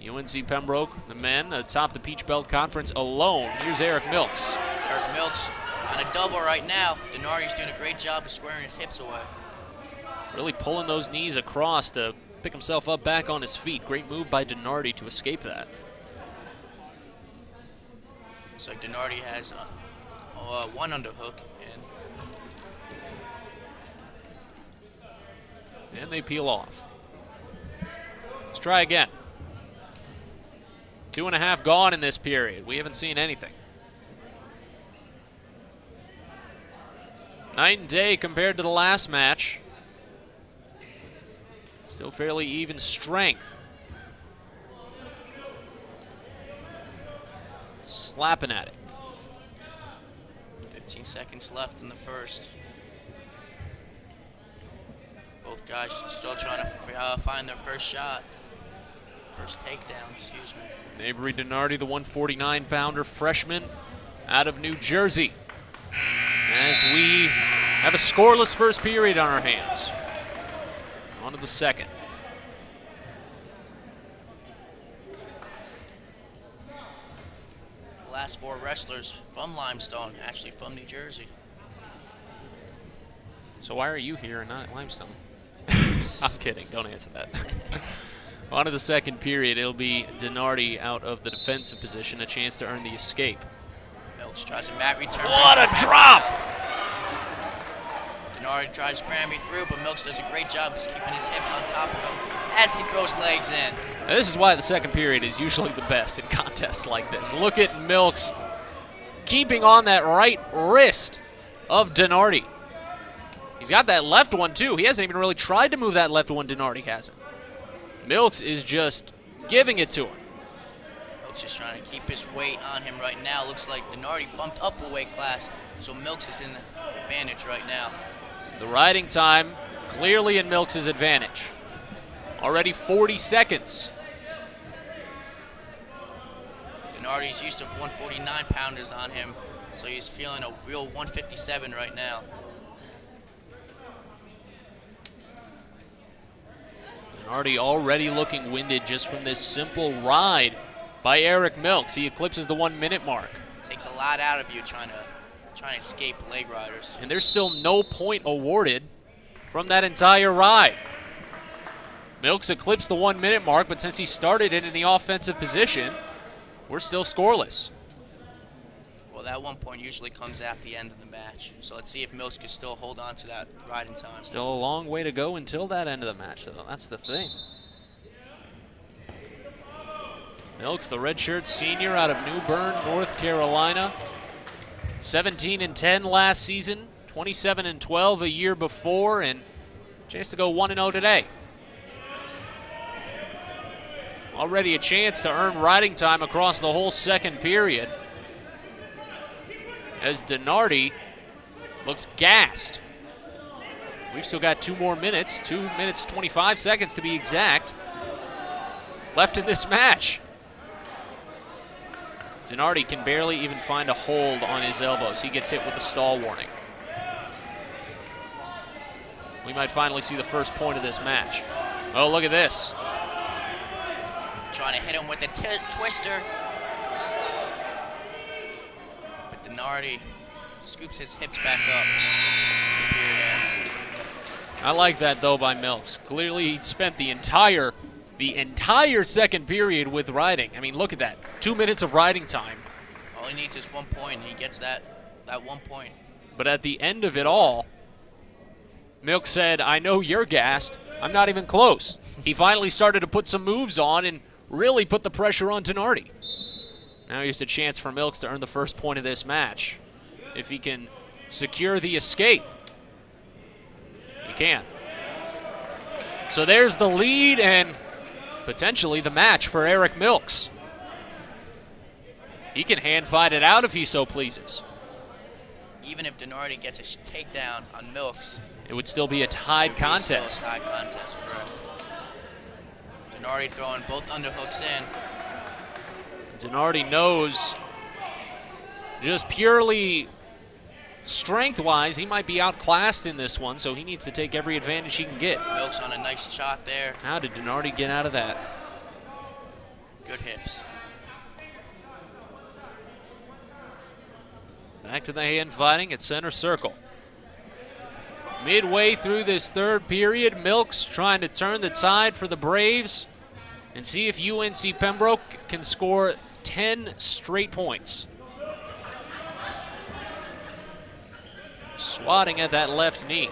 UNC Pembroke, the men, atop the Peach Belt Conference alone. Here's Eric Milks. Eric Milks on a double right now. Denardi's doing a great job of squaring his hips away. Really pulling those knees across to pick himself up back on his feet. Great move by Denardi to escape that. Looks like Denardi has one underhook, and they peel off. Let's try again. 2.5 gone in this period. We haven't seen anything. Night and day compared to the last match. Still fairly even strength. Slapping at it. 15 seconds left in the first. Both guys still trying to find their first shot. First takedown, excuse me. Avery Denardi, the 149-pounder freshman out of New Jersey. as we have a scoreless first period on our hands. On to the second. The last 4 wrestlers from Limestone, actually from New Jersey. So why are you here and not at Limestone? I'm kidding. Don't answer that. On to the second period. It'll be Donardi out of the defensive position, a chance to earn the escape. Milks tries a mat return. What a drop! Donardi tries Grammy through, but Milks does a great job of keeping his hips on top of him as he throws legs in. Now, this is why the second period is usually the best in contests like this. Look at Milks keeping on that right wrist of Donardi. He's got that left one, too. He hasn't even really tried to move that left one. Donardi hasn't. Milks is just giving it to him. Milks is trying to keep his weight on him right now. Looks like Donardi bumped up a weight class, so Milks is in the advantage right now. The riding time clearly in Milks' advantage. Already 40 seconds. Donardi's used to 149-pounders on him, so he's feeling a real 157 right now. Donardi already looking winded just from this simple ride by Eric Milks. He eclipses the 1 minute mark. Takes a lot out of you trying to escape leg riders. And there's still no point awarded from that entire ride. Milks eclipsed the 1 minute mark, but since he started it in the offensive position, we're still scoreless. Well, that 1 point usually comes at the end of the match. So let's see if Milks can still hold on to that riding time. Still a long way to go until that end of the match, though. That's the thing. Milks, the redshirt senior out of New Bern, North Carolina. 17-10 last season, 27-12 a year before, and chance to go 1-0 today. Already a chance to earn riding time across the whole second period, as Donardi looks gassed. We've still got 2 more minutes, 2 minutes 25 seconds to be exact, left in this match. Donardi can barely even find a hold on his elbows. He gets hit with a stall warning. We might finally see the first point of this match. Oh, look at this. Trying to hit him with the twister. But Donardi scoops his hips back up as the period ends. I like that, though, by Milks. Clearly, he spent the entire second period with riding. I mean, look at that. 2 minutes of riding time. All he needs is 1 point, and he gets that 1 point. But at the end of it all, Milks said, I know you're gassed. I'm not even close. He finally started to put some moves on and really put the pressure on Donardi. Now here's a chance for Milks to earn the first point of this match. If he can secure the escape, he can. So there's the lead and potentially the match for Eric Milks. He can hand fight it out if he so pleases. Even if Donardi gets a takedown on Milks, it would still be a tied contest. Still a tied contest, correct. Donardi throwing both underhooks in. Donardi knows just purely strength-wise, he might be outclassed in this one, so he needs to take every advantage he can get. Milks on a nice shot there. How did Donardi get out of that? Good hips. Back to the hand fighting at center circle. Midway through this third period, Milks trying to turn the tide for the Braves and see if UNC Pembroke can score 10 straight points. Swatting at that left knee.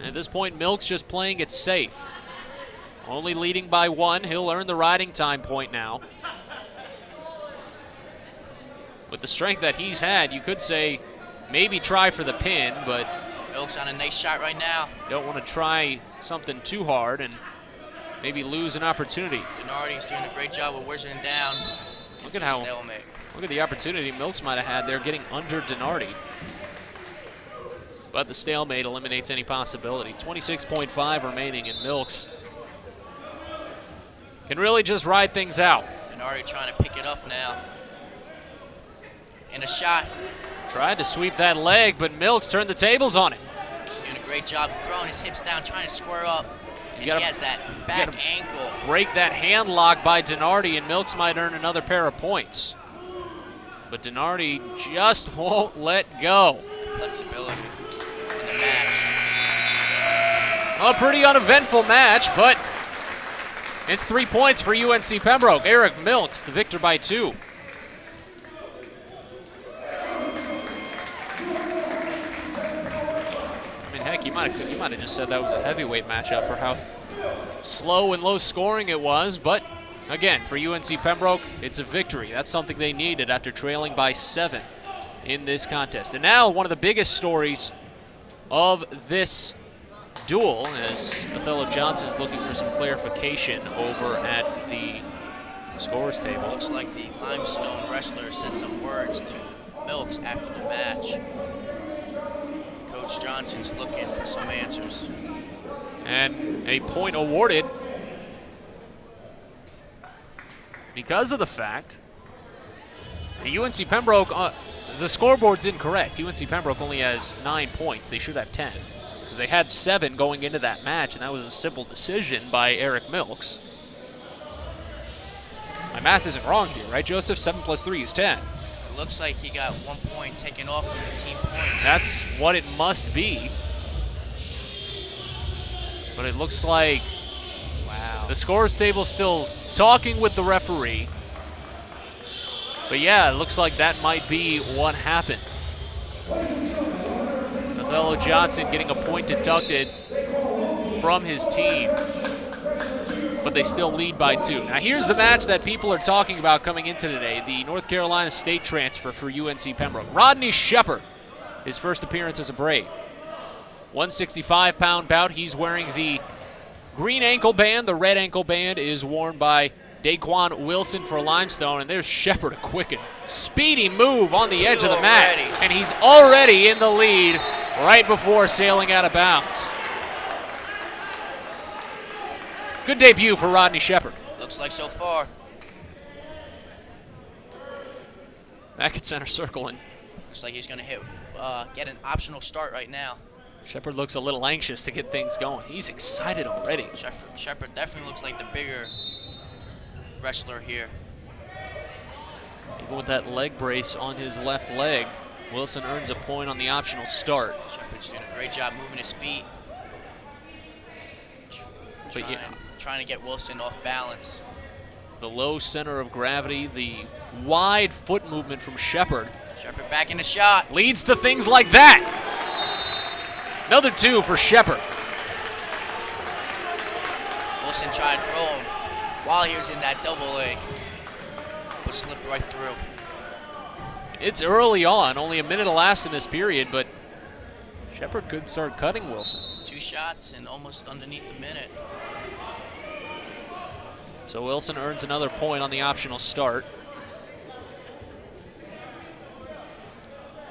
At this point, Milks just playing it safe. Only leading by 1. He'll earn the riding time point now. With the strength that he's had, you could say maybe try for the pin, but Milks on a nice shot right now. Don't want to try something too hard and maybe lose an opportunity. Donardi's doing a great job of whizzing down. Look at the opportunity Milks might have had there getting under Donardi. But the stalemate eliminates any possibility. 26.5 remaining, and Milks can really just ride things out. Donardi trying to pick it up now. And a shot. Tried to sweep that leg, but Milks turned the tables on it. He's doing a great job throwing his hips down, trying to square up. And he has that back ankle. Break that hand lock by Donardi, and Milks might earn another pair of points. But Donardi just won't let go. Flexibility in the match. A pretty uneventful match, but it's 3 points for UNC Pembroke. Eric Milks, the victor by 2. I mean, heck, you might have just said that was a heavyweight matchup for how slow and low scoring it was, but again, for UNC Pembroke, it's a victory. That's something they needed after trailing by 7 in this contest. And now one of the biggest stories of this duel, as Othello Johnson is looking for some clarification over at the scores table. Looks like the Limestone wrestler said some words to Milks after the match. Coach Johnson's looking for some answers. And a point awarded because of the fact that UNC Pembroke, the scoreboard's incorrect. UNC Pembroke only has 9 points. They should have 10. Because they had 7 going into that match, and that was a simple decision by Eric Milks. My math isn't wrong here, right, Joseph? 7 plus 3 is 10. It looks like he got 1 point taken off from the team points. That's what it must be. But it looks like the scores table's still talking with the referee. But yeah, it looks like that might be what happened. Othello Johnson getting a point deducted from his team, but they still lead by 2. Now here's the match that people are talking about coming into today, the North Carolina State transfer for UNC Pembroke. Rodney Shepard, his first appearance as a Brave. 165-pound bout. He's wearing the green ankle band. The red ankle band is worn by Daquan Wilson for Limestone, and there's Shepard, a quick and speedy move on the edge of the mat, and he's already in the lead right before sailing out of bounds. Good debut for Rodney Shepard. Looks like so far. Back at center circle, and looks like he's going to get an optional start right now. Shepard looks a little anxious to get things going. He's excited already. Shepard definitely looks like the bigger wrestler here. Even with that leg brace on his left leg, Wilson earns a point on the optional start. Shepard's doing a great job moving his feet. Trying to get Wilson off balance. The low center of gravity, the wide foot movement from Shepard. Shepard back in the shot. Leads to things like that. Another 2 for Shepard. Wilson tried to throw him while he was in that double leg, but slipped right through. It's early on, only a minute elapsed in this period, but Shepard could start cutting Wilson. 2 shots and almost underneath the minute. So Wilson earns another point on the optional start.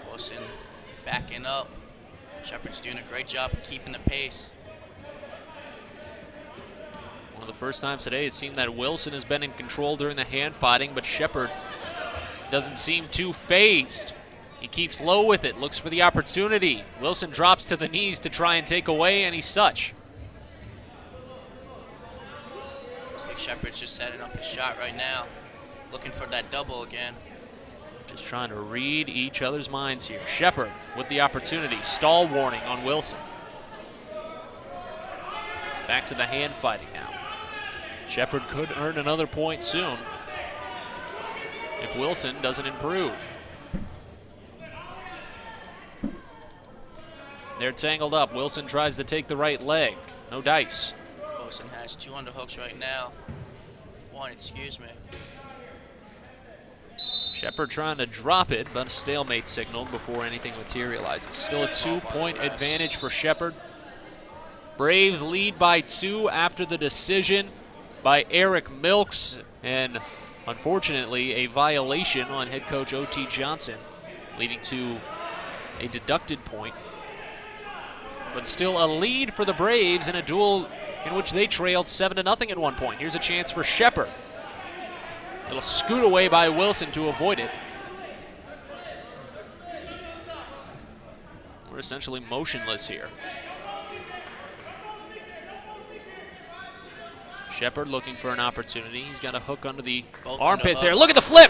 Wilson backing up. Shepard's doing a great job of keeping the pace. One of the first times today it seemed that Wilson has been in control during the hand fighting, but Shepard doesn't seem too phased. He keeps low with it, looks for the opportunity. Wilson drops to the knees to try and take away, and he's such. Looks like Shepard's just setting up his shot right now, looking for that double again. Just trying to read each other's minds here. Shepard with the opportunity. Stall warning on Wilson. Back to the hand fighting now. Shepard could earn another point soon if Wilson doesn't improve. They're tangled up. Wilson tries to take the right leg. No dice. Wilson has 2 underhooks right now. 1, excuse me. Shepard trying to drop it, but a stalemate signaled before anything materializes. Still a 2-point advantage for Shepard. Braves lead by 2 after the decision by Eric Milks, and unfortunately a violation on head coach O.T. Johnson, leading to a deducted point. But still a lead for the Braves in a duel in which they trailed 7-0 at one point. Here's a chance for Shepard. It'll scoot away by Wilson to avoid it. We're essentially motionless here. Shepard looking for an opportunity. He's got a hook under the armpits there. Look at the flip.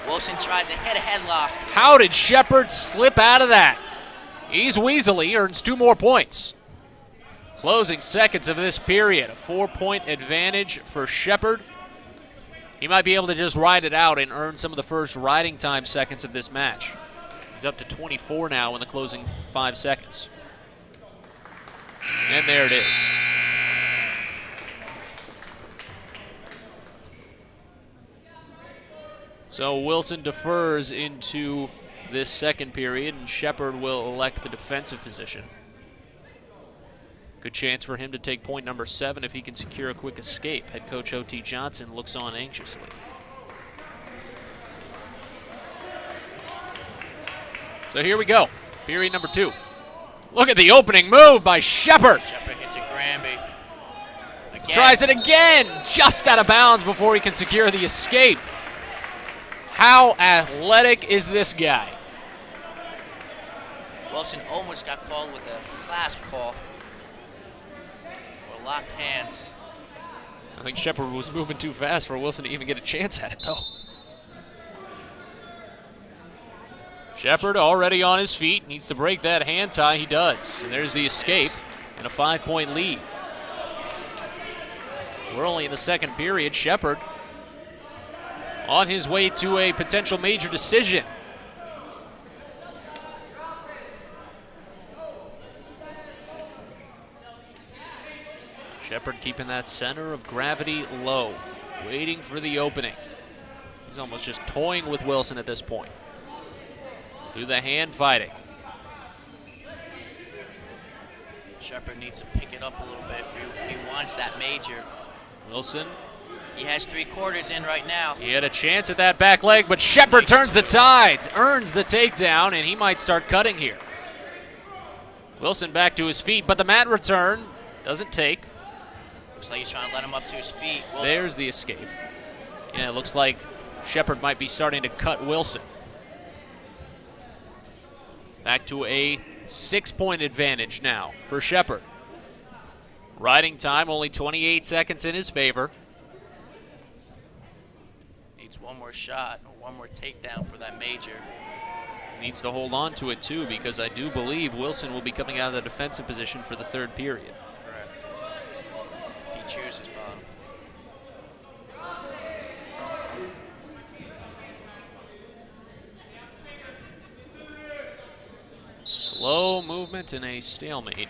Wilson tries to hit a headlock. How did Shepard slip out of that? He's Weasley, earns 2 more points. Closing seconds of this period. A 4-point advantage for Shepard. He might be able to just ride it out and earn some of the first riding time seconds of this match. He's up to 24 now in the closing 5 seconds. And there it is. So Wilson defers into this second period, and Shepard will elect the defensive position. Good chance for him to take point number 7 if he can secure a quick escape. Head coach O.T. Johnson looks on anxiously. So here we go, period number 2. Look at the opening move by Shepard. Shepard hits a Granby. Again. Tries it again, just out of bounds before he can secure the escape. How athletic is this guy? Wilson almost got called with a clasp call. Or locked hands. I think Shepard was moving too fast for Wilson to even get a chance at it, though. Shepard already on his feet, needs to break that hand tie. He does. And there's the escape and a 5-point lead. We're only in the second period. Shepard on his way to a potential major decision. Shepard keeping that center of gravity low, waiting for the opening. He's almost just toying with Wilson at this point. Through the hand fighting. Shepard needs to pick it up a little bit if he wants that major. Wilson. He has 3/4 in right now. He had a chance at that back leg, but Shepard turns the tides, earns the takedown, and he might start cutting here. Wilson back to his feet, but the mat return doesn't take. Looks like he's trying to let him up to his feet. Wilson. There's the escape. Yeah, it looks like Shepard might be starting to cut Wilson. Back to a 6-point advantage now for Shepard. Riding time only 28 seconds in his favor. Needs one more shot or one more takedown for that major. Needs to hold on to it too, because I do believe Wilson will be coming out of the defensive position for the third period. Correct. If he chooses, Bob. Slow movement and a stalemate in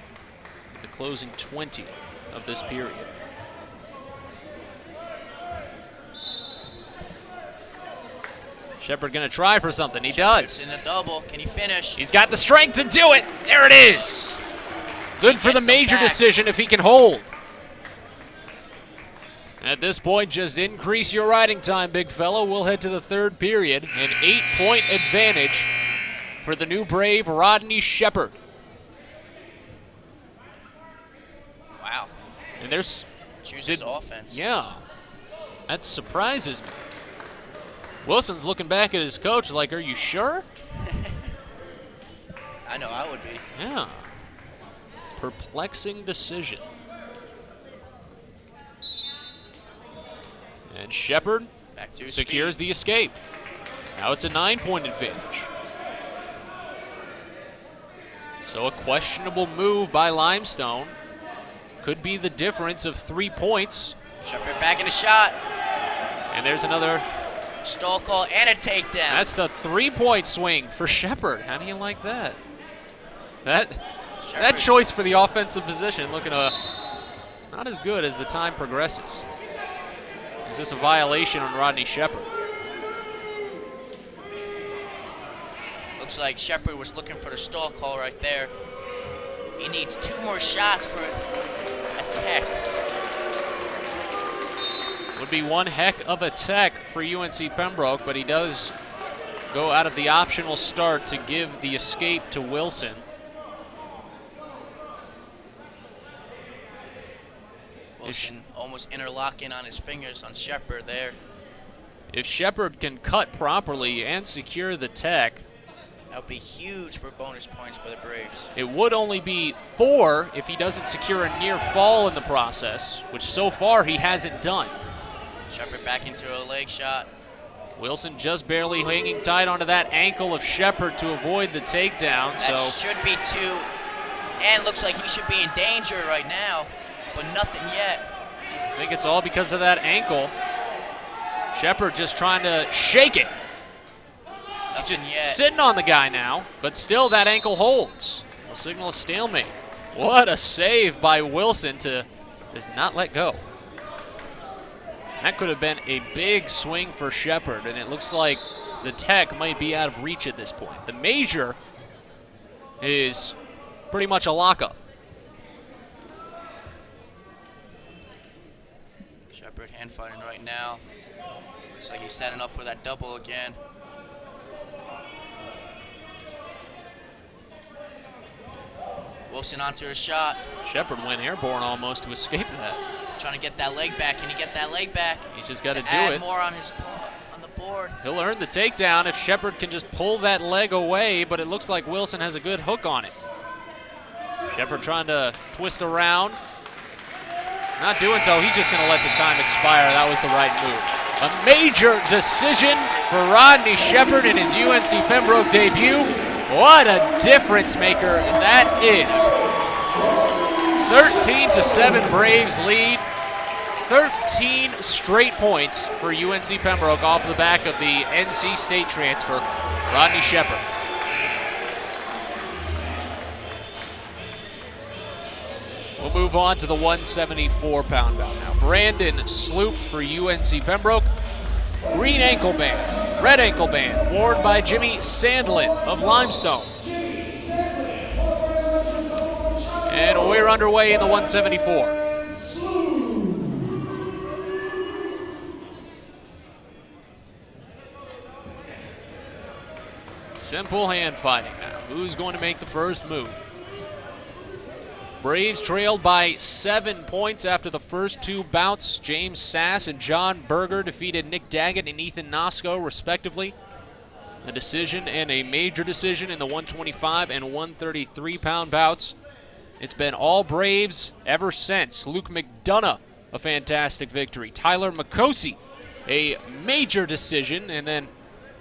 the closing 20 of this period. Shepard gonna try for something. He does. In a double. Can he finish? He's got the strength to do it. There it is. Good for the major decision if he can hold. At this point, just increase your riding time, big fella. We'll head to the third period. An 8-point advantage for the new Brave, Rodney Shepard. Wow. And there's... Chooses offense. Yeah. That surprises me. Wilson's looking back at his coach like, are you sure? I know I would be. Yeah. Perplexing decision. And Shepard back to his secures feet. the escape. Now it's a 9-point advantage. So a questionable move by Limestone could be the difference of 3 points. Shepard back in the shot. And there's another stall call and a takedown. That's the 3-point swing for Shepard. How do you like that? That choice for the offensive position looking not as good as the time progresses. Is this a violation on Rodney Shepard? Looks like Shepard was looking for the stall call right there. He needs 2 more shots per attack. Would be one heck of a tech for UNC Pembroke, but he does go out of the optional start to give the escape to Wilson. Wilson almost interlocking on his fingers on Shepard there. If Shepard can cut properly and secure the tech, That would be huge for bonus points for the Braves. It would only be 4 if he doesn't secure a near fall in the process, which so far he hasn't done. Shepard back into a leg shot. Wilson just barely hanging tight onto that ankle of Shepard to avoid the takedown. That should be 2, and looks like he should be in danger right now, but nothing yet. I think it's all because of that ankle. Shepard just trying to shake it. Nothing yet. Sitting on the guy now, but still that ankle holds. A signal of stalemate. What a save by Wilson to just not let go. That could have been a big swing for Shepard, and it looks like the tech might be out of reach at this point. The major is pretty much a lockup. Shepard hand fighting right now. Looks like he's setting up for that double again. Wilson onto a shot. Shepard went airborne almost to escape that. Trying to get that leg back. Can he get that leg back? He's just got to do add it. more on the board. He'll earn the takedown if Shepard can just pull that leg away, but it looks like Wilson has a good hook on it. Shepard trying to twist around. Not doing so. He's just going to let the time expire. That was the right move. A major decision for Rodney Shepard in his UNC Pembroke debut. What a difference maker that is. 13-7 Braves lead. 13 straight points for UNC Pembroke off the back of the NC State transfer, Rodney Shepard. We'll move on to the 174-pound bout now. Brandon Sloop for UNC Pembroke. Green ankle band, red ankle band, worn by Jimmy Sandlin of Limestone. And we're underway in the 174. Simple hand fighting now. Who's going to make the first move? Braves trailed by 7 points after the first 2 bouts. James Sass and John Berger defeated Nick Daggett and Ethan Nosko, respectively. A decision and a major decision in the 125 and 133-pound bouts. It's been all Braves ever since. Luke McDonough, a fantastic victory. Tyler Makosi, a major decision. And then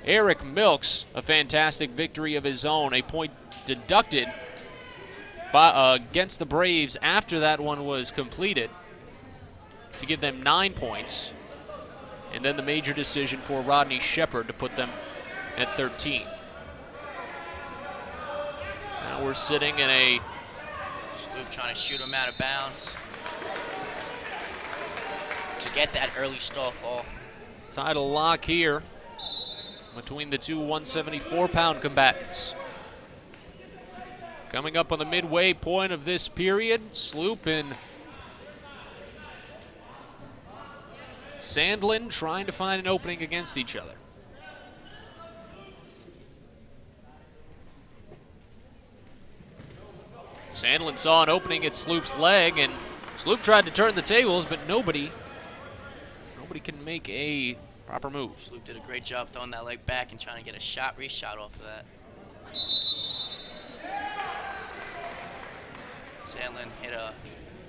Eric Milks, a fantastic victory of his own. A point deducted against the Braves after that one was completed to give them 9 points. And then the major decision for Rodney Shepard to put them at 13. Now we're sitting in a... Sloop trying to shoot him out of bounds to get that early stall call. Title lock here between the two 174-pound combatants. Coming up on the midway point of this period, Sloop and Sandlin trying to find an opening against each other. Sandlin saw an opening at Sloop's leg, and Sloop tried to turn the tables, but nobody can make a proper move. Sloop did a great job throwing that leg back and trying to get a reshot off of that. Sandlin hit a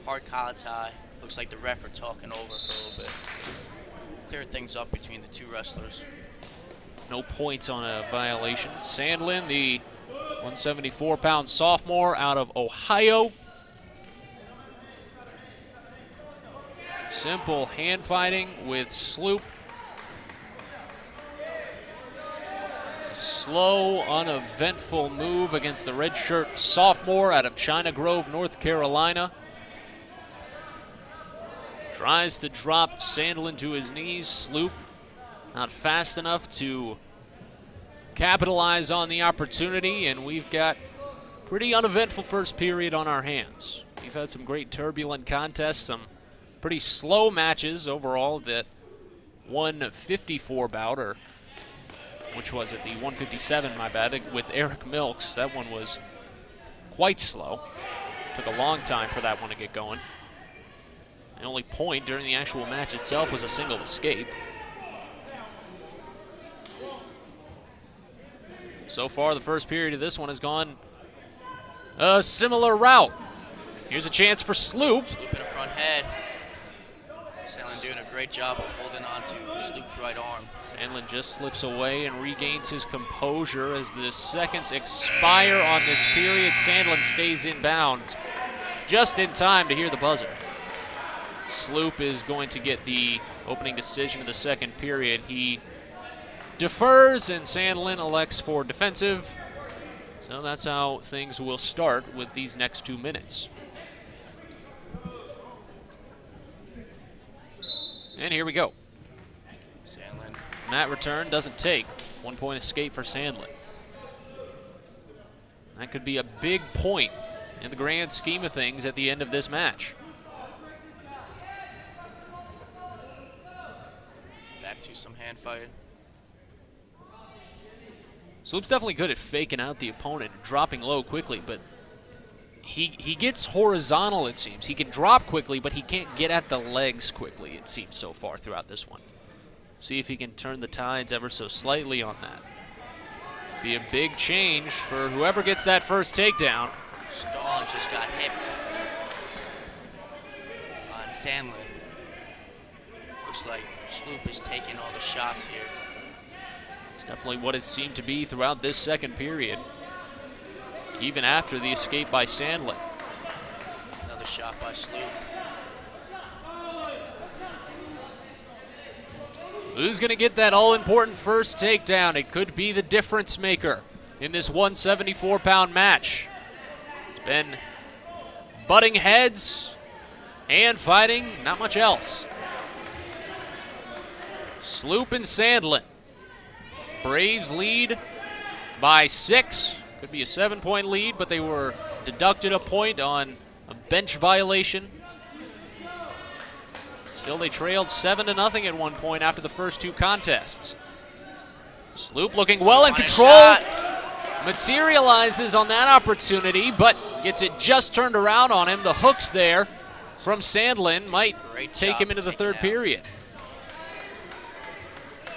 hard collar tie. Looks like the ref are talking over for a little bit. Clear things up between the two wrestlers. No points on a violation. Sandlin, the 174-pound sophomore out of Ohio. Simple hand fighting with Sloop. A slow, uneventful move against the redshirt sophomore out of China Grove, North Carolina. Tries to drop Sandlin to his knees. Sloop not fast enough to capitalize on the opportunity, and we've got pretty uneventful first period on our hands. We've had some great turbulent contests, some pretty slow matches overall. That 154 bout, or which was it, the 157, my bad, with Eric Milks. That one was quite slow. Took a long time for that one to get going. The only point during the actual match itself was a single escape. So far, the first period of this one has gone a similar route. Here's a chance for Sloop. Sloop in the front head. Sandlin doing a great job of holding on to Sloop's right arm. Sandlin just slips away and regains his composure as the seconds expire on this period. Sandlin stays inbound just in time to hear the buzzer. Sloop is going to get the opening decision of the second period. He defers and Sandlin elects for defensive. So that's how things will start with these next 2 minutes. And here we go. Sandlin. That return doesn't take. 1 point escape for Sandlin. That could be a big point in the grand scheme of things at the end of this match. Back to some hand fighting. Sloop's definitely good at faking out the opponent, dropping low quickly, but he gets horizontal, it seems. He can drop quickly, but he can't get at the legs quickly, it seems, so far throughout this one. See if he can turn the tides ever so slightly on that. Be a big change for whoever gets that first takedown. Stone just got hit on Sandlin. Looks like Sloop is taking all the shots here. It's definitely what it seemed to be throughout this second period, even after the escape by Sandlin. Another shot by Sloop. Who's going to get that all-important first takedown? It could be the difference maker in this 174-pound match. It's been butting heads and fighting, not much else. Sloop and Sandlin. Braves lead by 6. Could be a 7-point lead, but they were deducted a point on a bench violation. Still, they trailed 7-0 at one point after the first 2 contests. Sloop looking well in control. Materializes on that opportunity, but gets it just turned around on him. The hooks there from Sandlin might take him into the third period.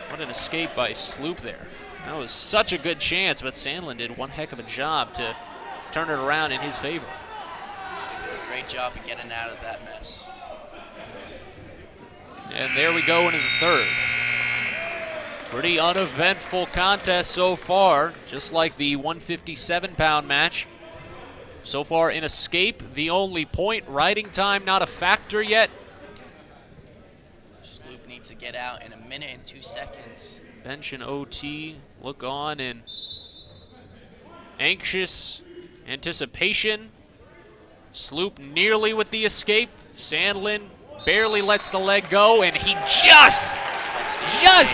What an escape by Sloop there. That was such a good chance, but Sandlin did one heck of a job to turn it around in his favor. He did a great job of getting out of that mess. And there we go into the third. Pretty uneventful contest so far, just like the 157-pound match. So far in escape, the only point. Riding time not a factor yet. Sloop needs to get out in 1 minute and 2 seconds. Bench and OT look on in anxious anticipation. Sloop nearly with the escape. Sandlin barely lets the leg go, and he just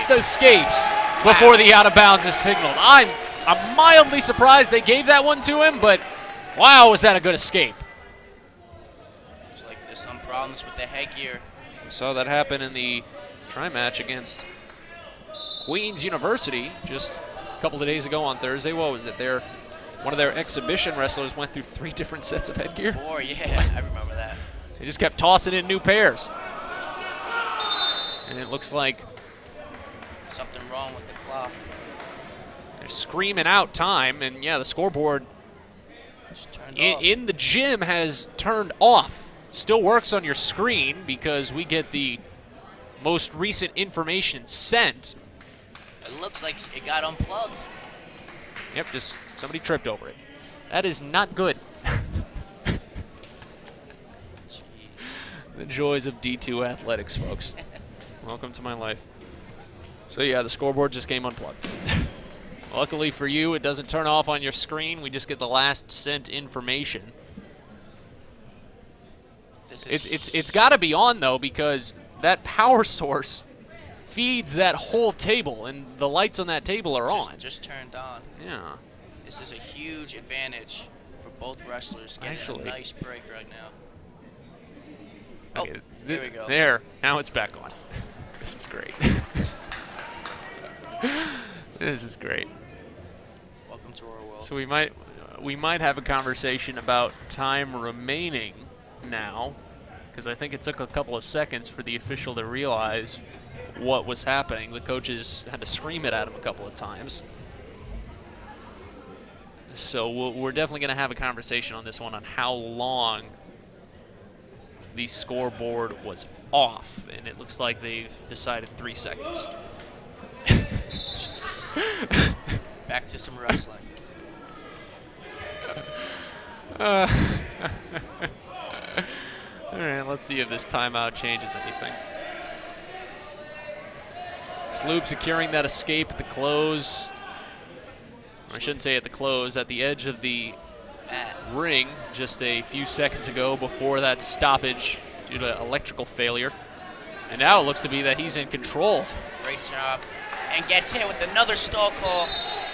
escapes before the out of bounds is signaled. I'm mildly surprised they gave that one to him, but wow, was that a good escape. Looks like there's some problems with the headgear. We saw that happen in the tri-match against Queens University just a couple of days ago on Thursday. What was it? One of their exhibition wrestlers went through 3 different sets of headgear. 4, yeah, I remember that. They just kept tossing in new pairs. And it looks like something wrong with the clock. They're screaming out time, and yeah, the scoreboard in the gym has turned off. Still works on your screen because we get the most recent information sent. It looks like it got unplugged. Yep, just somebody tripped over it. That is not good. The joys of D2 athletics, folks. Welcome to my life. So yeah, the scoreboard just came unplugged. Luckily for you, it doesn't turn off on your screen. We just get the last sent information. It's got to be on though, because that power source feeds that whole table, and the lights on that table are on. Just turned on. Yeah. This is a huge advantage for both wrestlers getting a nice break right now. Okay, there we go. There, now it's back on. This is great. This is great. Welcome to our world. So we might have a conversation about time remaining now, because I think it took a couple of seconds for the official to realize what was happening. The coaches had to scream it at him a couple of times. So we're definitely going to have a conversation on this one on how long the scoreboard was off, and it looks like they've decided 3 seconds. Back to some wrestling. All right, let's see if this timeout changes anything. Sloop securing that escape at the close. Or I shouldn't say at the close, at the edge of the ring just a few seconds ago before that stoppage due to electrical failure. And now it looks to be that he's in control. Great job. And gets hit with another stall call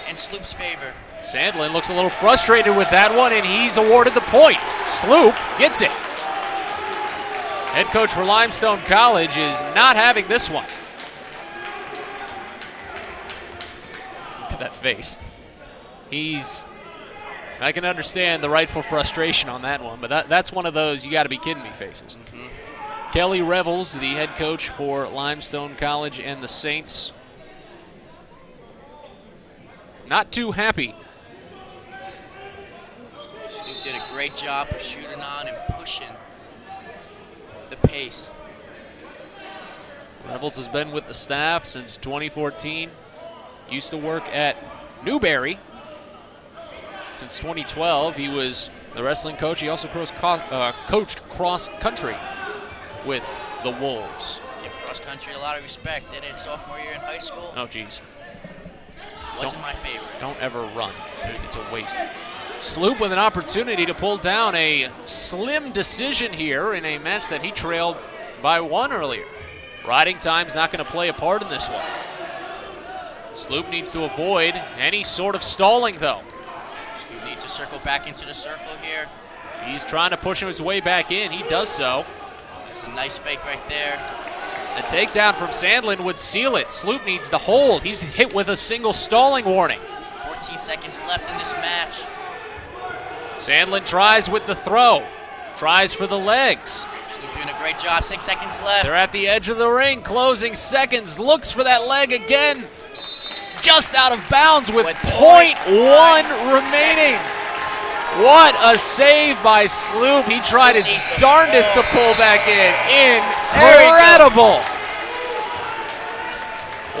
in Sloop's favor. Sandlin looks a little frustrated with that one, and he's awarded the point. Sloop gets it. Head coach for Limestone College is not having this one. Look at that face. I can understand the rightful frustration on that one, but that's one of those you got to be kidding me faces. Mm-hmm. Kelly Revels, the head coach for Limestone College and the Saints, not too happy. Sloop did a great job of shooting on and pushing the pace. Revels has been with the staff since 2014. Used to work at Newberry since 2012. He was the wrestling coach. He also coached cross country with the Wolves. Give cross country a lot of respect. Did it sophomore year in high school. Oh, geez. Wasn't my favorite. Don't ever run. It's a waste. Sloop with an opportunity to pull down a slim decision here in a match that he trailed by 1 earlier. Riding time's not going to play a part in this one. Sloop needs to avoid any sort of stalling, though. Sloop needs to circle back into the circle here. He's trying to push his way back in. He does so. There's a nice fake right there. The takedown from Sandlin would seal it. Sloop needs the hold. He's hit with a single stalling warning. 14 seconds left in this match. Sandlin tries with the throw. Tries for the legs. Sloop doing a great job. 6 seconds left. They're at the edge of the ring. Closing seconds. Looks for that leg again. Just out of bounds with .1 remaining. What a save by Sloop. He tried his darndest to pull back in. Incredible.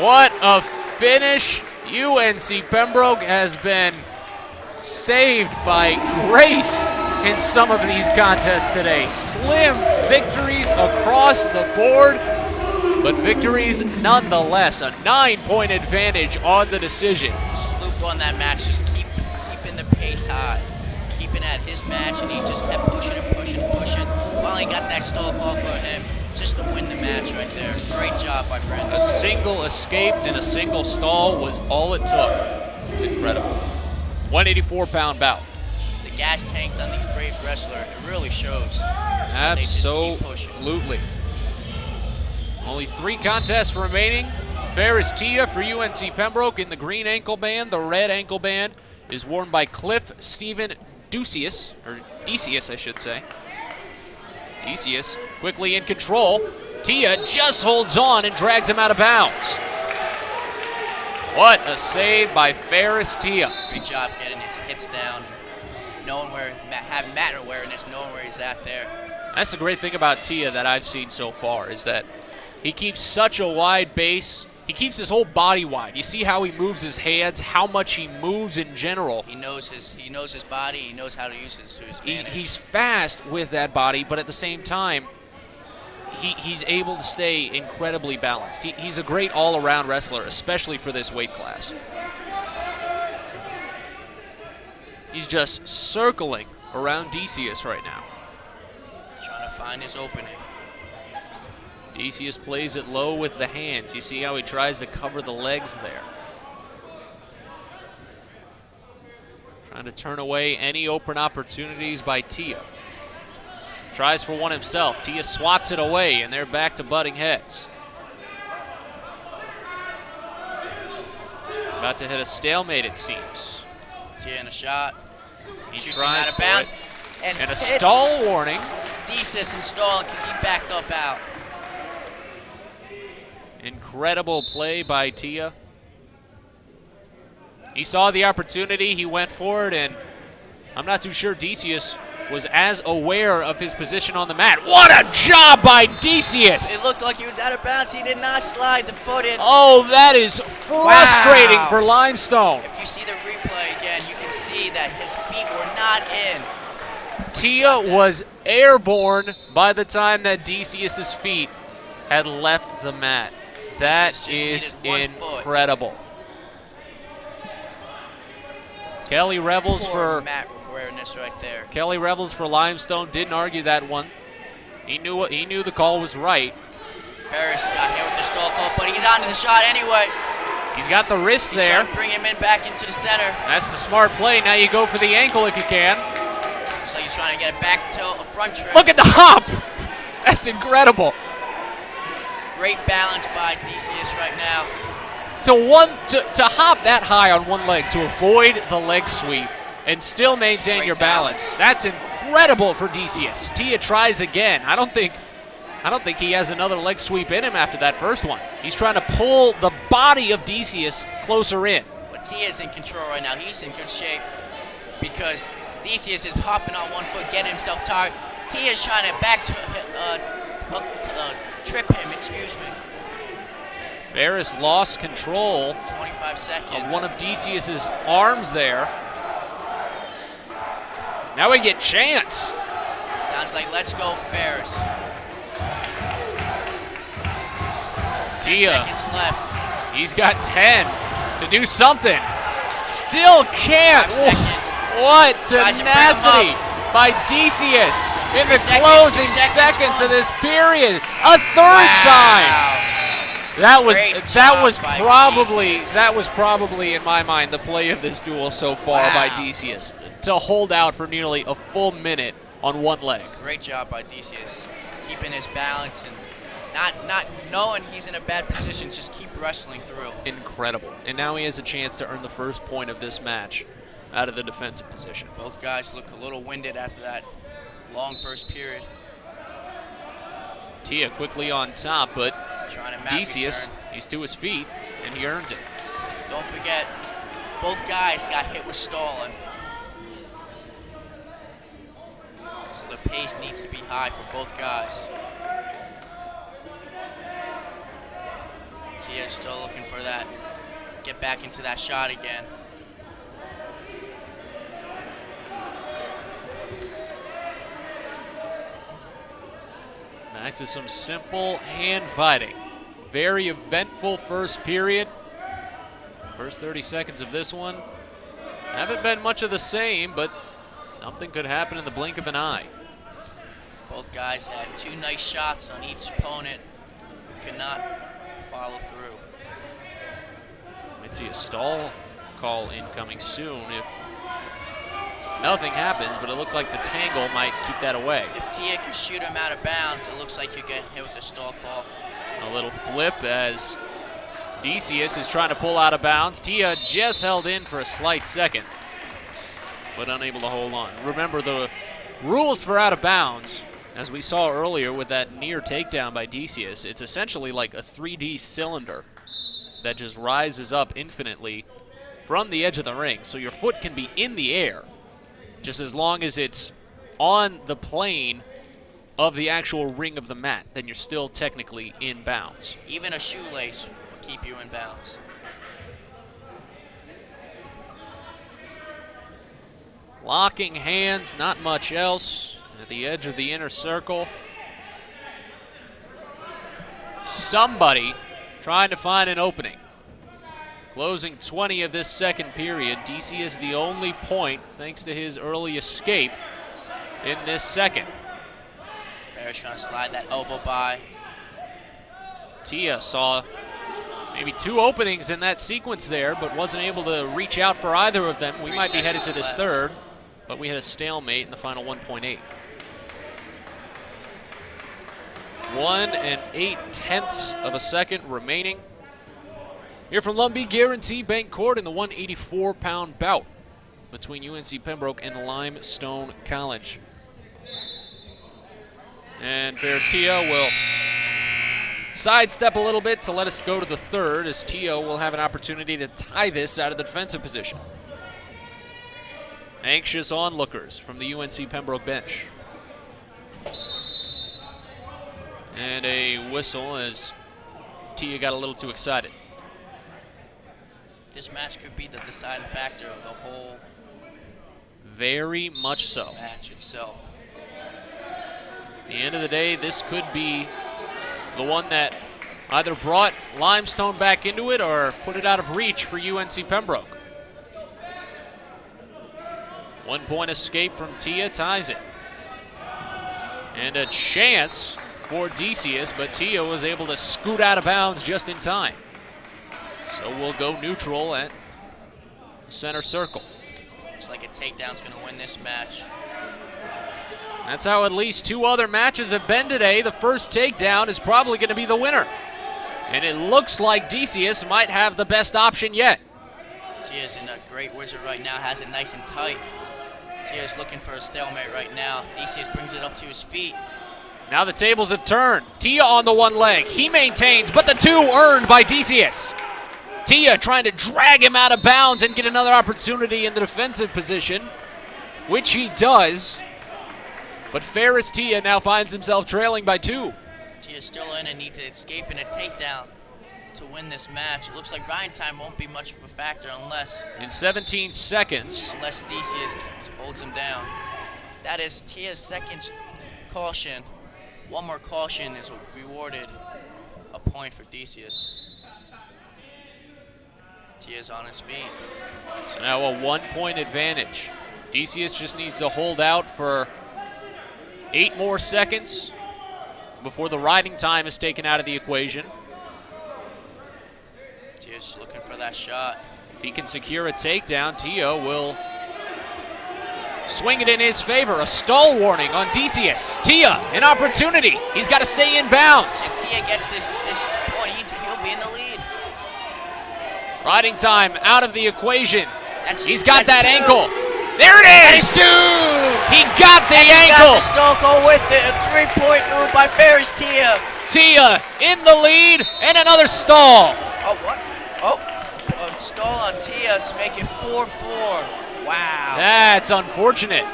What a finish. UNC Pembroke has been saved by grace in some of these contests today. Slim victories across the board, but victories nonetheless. A 9-point advantage on the decision. Sloop won that match, just keeping the pace high, keeping at his match, and he just kept pushing and pushing and pushing. Finally got that stall call for him just to win the match right there. Great job by Brent. A single escape and a single stall was all it took. It's incredible. 184-pound bout. The gas tanks on these Braves wrestlers, it really shows. Absolutely. Only 3 contests remaining. Fair is Tia for UNC Pembroke in the green ankle band. The red ankle band is worn by Cliff Stephen Decius, or Decius, I should say. Decius quickly in control. Tia just holds on and drags him out of bounds. What a save by Ferris Tia. Good job getting his hips down, knowing where, having mat awareness, knowing where he's at there. That's the great thing about Tia that I've seen so far, is that he keeps such a wide base. He keeps his whole body wide. You see how he moves his hands, how much he moves in general. He knows his body. He knows how to use it to his advantage. He's fast with that body, but at the same time, he's able to stay incredibly balanced. He's a great all-around wrestler, especially for this weight class. He's just circling around Decius right now. Trying to find his opening. Decius plays it low with the hands. You see how he tries to cover the legs there. Trying to turn away any open opportunities by Tia. Tries for one himself. Tia swats it away, and they're back to butting heads. About to hit a stalemate, it seems. Tia in a shot. He shoots tries him out of bounds. for And a stall warning. Decius installing because he backed up out. Incredible play by Tia. He saw the opportunity, he went for it, and I'm not too sure Decius was as aware of his position on the mat. What a job by Decius! It looked like he was out of bounds. He did not slide the foot in. Oh, that is frustrating for Limestone. If you see the replay again, you can see that his feet were not in. Tia was airborne by the time that Decius's feet had left the mat. That is incredible. Kelly Revels for mat awareness right there. Kelly Revels for Limestone didn't argue that one. He knew the call was right. Ferris got hit with the stall call, but he's onto the shot anyway. He's got the wrist there. Trying to bring him in back into the center. That's the smart play. Now you go for the ankle if you can. Looks like he's trying to get it back to a front trip. Look at the hop. That's incredible. Great balance by Decius right now. So to hop that high on one leg to avoid the leg sweep and still maintain your balance. That's incredible for Decius. Tia tries again. I don't think he has another leg sweep in him after that first one. He's trying to pull the body of Decius closer in. But Tia's in control right now. He's in good shape because Decius is hopping on one foot, getting himself tired. Tia's trying to trip him, excuse me. Ferris lost control 25 seconds. of one of Decius's arms there. Now we get Chance. Sounds like let's go Ferris. Tia. 10 seconds left. He's got 10 to do something. Still can't. 5 seconds. What Tries to bring him tenacity up. by Decius in 3 the seconds, closing 2 seconds, seconds of 1. this period. A third time. That was probably in my mind the play of this duel so far by Decius, to hold out for nearly a full minute on one leg. Great job by Decius, keeping his balance and not knowing he's in a bad position, just keep wrestling through. Incredible. And now he has a chance to earn the first point of this match out of the defensive position. Both guys look a little winded after that long first period. Tia quickly on top, but Decius, return. he's to his feet, and he earns it. Don't forget, both guys got hit with stalling. So the pace needs to be high for both guys. Tia's still looking for that, get back into that shot again. Back to some simple hand fighting. Very eventful first period. First 30 seconds of this one haven't been much of the same, but something could happen in the blink of an eye. Both guys had 2 nice shots on each opponent who could not follow through. Might see a stall call incoming soon if nothing happens, but it looks like the tangle might keep that away. If Tia can shoot him out of bounds, it looks like you get hit with the stall call. A little flip as Decius is trying to pull out of bounds. Tia just held in for a slight second, but unable to hold on. Remember the rules for out of bounds, as we saw earlier with that near takedown by Decius, it's essentially like a 3D cylinder that just rises up infinitely from the edge of the ring. So your foot can be in the air, just as long as it's on the plane of the actual ring of the mat, then you're still technically in bounds. Even a shoelace will keep you in bounds. Locking hands, not much else. At the edge of the inner circle. Somebody trying to find an opening. Closing 20 of this second period. DC is the only point thanks to his early escape in this second. Ferris trying to slide that elbow by. Tia saw maybe 2 openings in that sequence there, but wasn't able to reach out for either of them. We might be headed to this third, but we had a stalemate in the final 1.8. 1 8/10 of a second remaining. Here from Lumbee Guarantee Bank Court in the 184-pound bout between UNC Pembroke and Limestone College. And Ferris Tia will sidestep a little bit to let us go to the third, as Tia will have an opportunity to tie this out of the defensive position. Anxious onlookers from the UNC Pembroke bench. And a whistle as Tia got a little too excited. This match could be the deciding factor of the whole very much so. Match itself. At the end of the day, this could be the one that either brought Limestone back into it or put it out of reach for UNC Pembroke. 1 point escape from Tia ties it. And a chance for Decius, but Tia was able to scoot out of bounds just in time. So we'll go neutral at center circle. Looks like a takedown's going to win this match. That's how at least 2 other matches have been today. The first takedown is probably going to be the winner. And it looks like Decius might have the best option yet. Tia's in a great wizard right now, has it nice and tight. Tia's looking for a stalemate right now. Decius brings it up to his feet. Now the tables have turned. Tia on the one leg. He maintains, but the 2 earned by Decius. Tia trying to drag him out of bounds and get another opportunity in the defensive position, which he does. But Ferris Tia now finds himself trailing by 2. Tia's still in and needs to escape in a takedown to win this match. It looks like grind time won't be much of a factor unless in 17 seconds. Unless Decius holds him down. That is Tia's second caution. One more caution is rewarded a point for Decius. Tia's on his feet. So now a 1 point advantage. Decius just needs to hold out for 8 more seconds before the riding time is taken out of the equation. Tia's looking for that shot. If he can secure a takedown, Tia will swing it in his favor. A stall warning on Decius. Tia, an opportunity. He's got to stay in bounds. If Tia gets this point, he'll be in the lead. Riding time out of the equation. He's got that's that 2. ankle. There it is! That is 2! He got the ankle! Got the stall go with it. A 3-point move by Ferris Tia. Tia in the lead, and another stall. Oh, what? Oh, a stall on Tia to make it 4-4. Wow. That's unfortunate.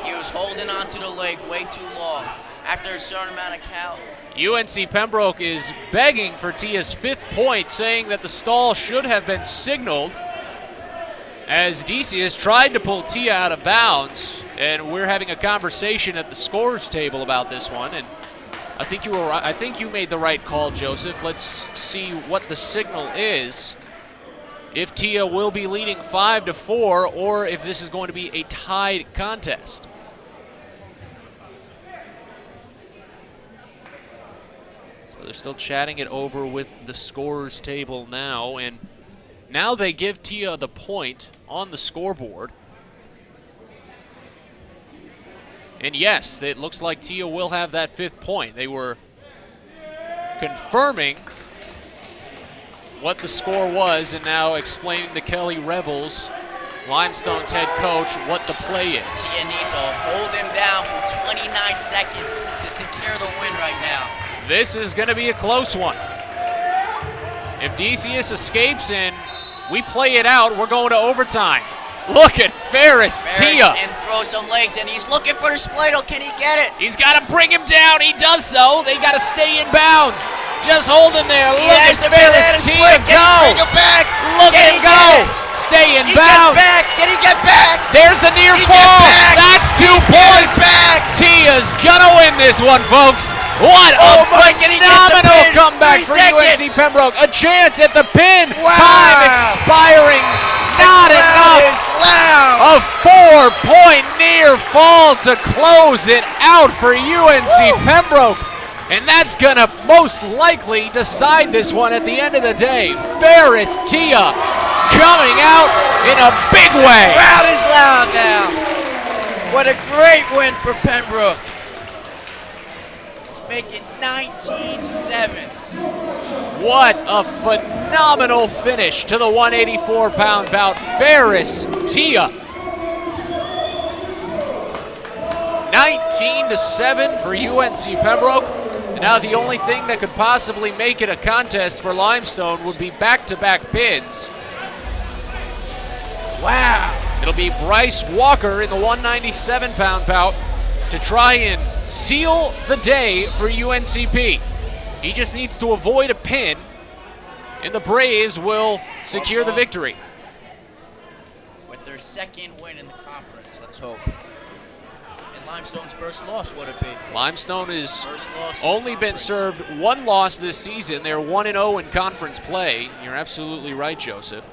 He was holding onto the leg way too long. After a certain amount of count. UNC Pembroke is begging for Tia's 5th point, saying that the stall should have been signaled, as Decius tried to pull Tia out of bounds, and we're having a conversation at the scores table about this one, and I think you made the right call, Joseph. Let's see what the signal is. If Tia will be leading 5-4, or if this is going to be a tied contest. So they're still chatting it over with the scores table now, and now they give Tia the point on the scoreboard. And yes, it looks like Tia will have that 5th point. They were confirming what the score was and now explaining to Kelly Revels, Limestone's head coach, what the play is. Tia needs to hold him down for 29 seconds to secure the win right now. This is going to be a close one. If Decius escapes and we play it out, we're going to overtime. Look at Ferris Tia. And throws some legs, and he's looking for the spladle. Can he get it? He's got to bring him down. He does so. They got to stay in bounds. Just hold him there. Look at Ferris Tia go. Bring him back. Look at him go. Stay in bounds. Can he get back? There's the near fall. That's 2 points. Tia's gonna win this one, folks. What a phenomenal comeback for UNC Pembroke. A chance at the pin. Wow. Time expiring. Not enough. A 4-point near fall to close it out for UNC Pembroke. And that's going to most likely decide this one at the end of the day. Ferris Tia coming out in a big way. Crowd is loud now. What a great win for Pembroke. To make it 19-7. What a phenomenal finish to the 184-pound bout. Ferris Tia. 19-7 for UNC Pembroke. And now the only thing that could possibly make it a contest for Limestone would be back-to-back pins. Wow. It'll be Bryce Walker in the 197-pound bout to try and seal the day for UNCP. He just needs to avoid a pin, and the Braves will secure the victory. With their second win in the conference, let's hope. And Limestone's first loss, would it be? Limestone has only been served one loss this season. They're 1-0 in conference play. You're absolutely right, Joseph.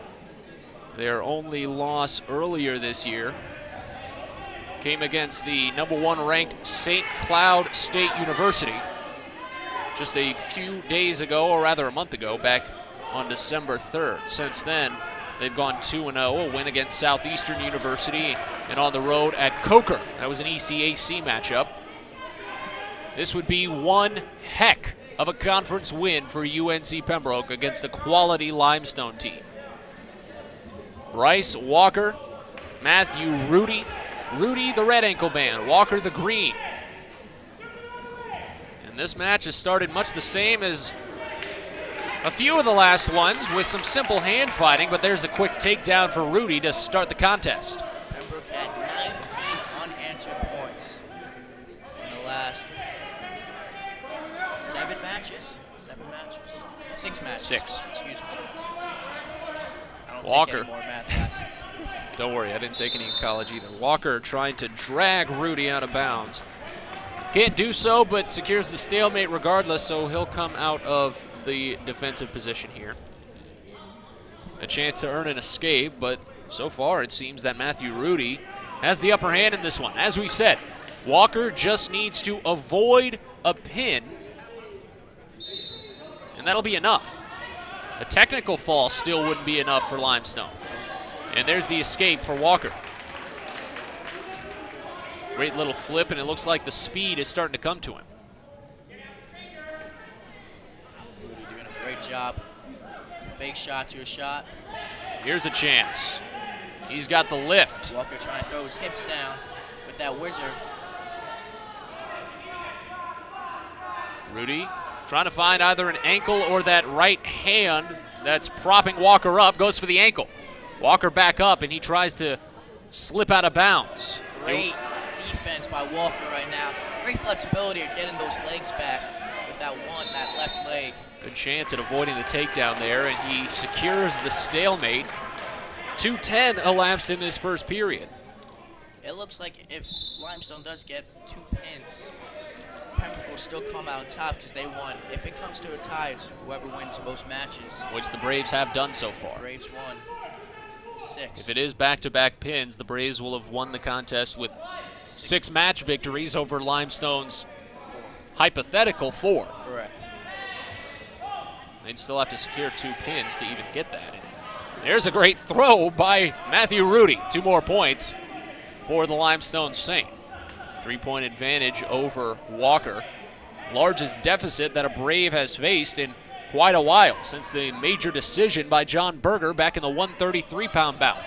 Their only loss earlier this year came against the #1 ranked St. Cloud State University just a few days ago, or rather a month ago, back on December 3rd. Since then, they've gone 2-0, a win against Southeastern University and on the road at Coker. That was an ECAC matchup. This would be one heck of a conference win for UNC Pembroke against a quality Limestone team. Bryce Walker, Matthew Rudy the red ankle band, Walker the green. And this match has started much the same as a few of the last ones with some simple hand fighting, but there's a quick takedown for Rudy to start the contest. Pembroke had 19 unanswered points in the last 7 matches. 6 matches. 6. Excuse me. I don't Walker. take any more math classes. Don't worry, I didn't take any in college either. Walker trying to drag Rudy out of bounds. Can't do so, but secures the stalemate regardless, so he'll come out of the defensive position here. A chance to earn an escape, but so far it seems that Matthew Rudy has the upper hand in this one. As we said, Walker just needs to avoid a pin, and that'll be enough. A technical fall still wouldn't be enough for Limestone. And there's the escape for Walker. Great little flip, and it looks like the speed is starting to come to him. Rudy doing a great job. Fake shot to a shot. Here's a chance. He's got the lift. Walker trying to throw his hips down with that whizzer. Rudy trying to find either an ankle or that right hand that's propping Walker up. Goes for the ankle. Walker back up, and he tries to slip out of bounds. Great defense by Walker right now. Great flexibility of getting those legs back with that left leg. Good chance at avoiding the takedown there, and he secures the stalemate. 2:10 elapsed in this first period. It looks like if Limestone does get 2 pins, Pembroke will still come out top because they won. If it comes to a tie, it's whoever wins most matches. Which the Braves have done so far. Braves won 6. If it is back-to-back pins, the Braves will have won the contest with 6 match victories over Limestone's hypothetical 4. Correct. They'd still have to secure 2 pins to even get that. And there's a great throw by Matthew Rudy. 2 more points for the Limestone Saint. 3-point advantage over Walker. Largest deficit that a Brave has faced in quite a while since the major decision by John Berger back in the 133-pound bout.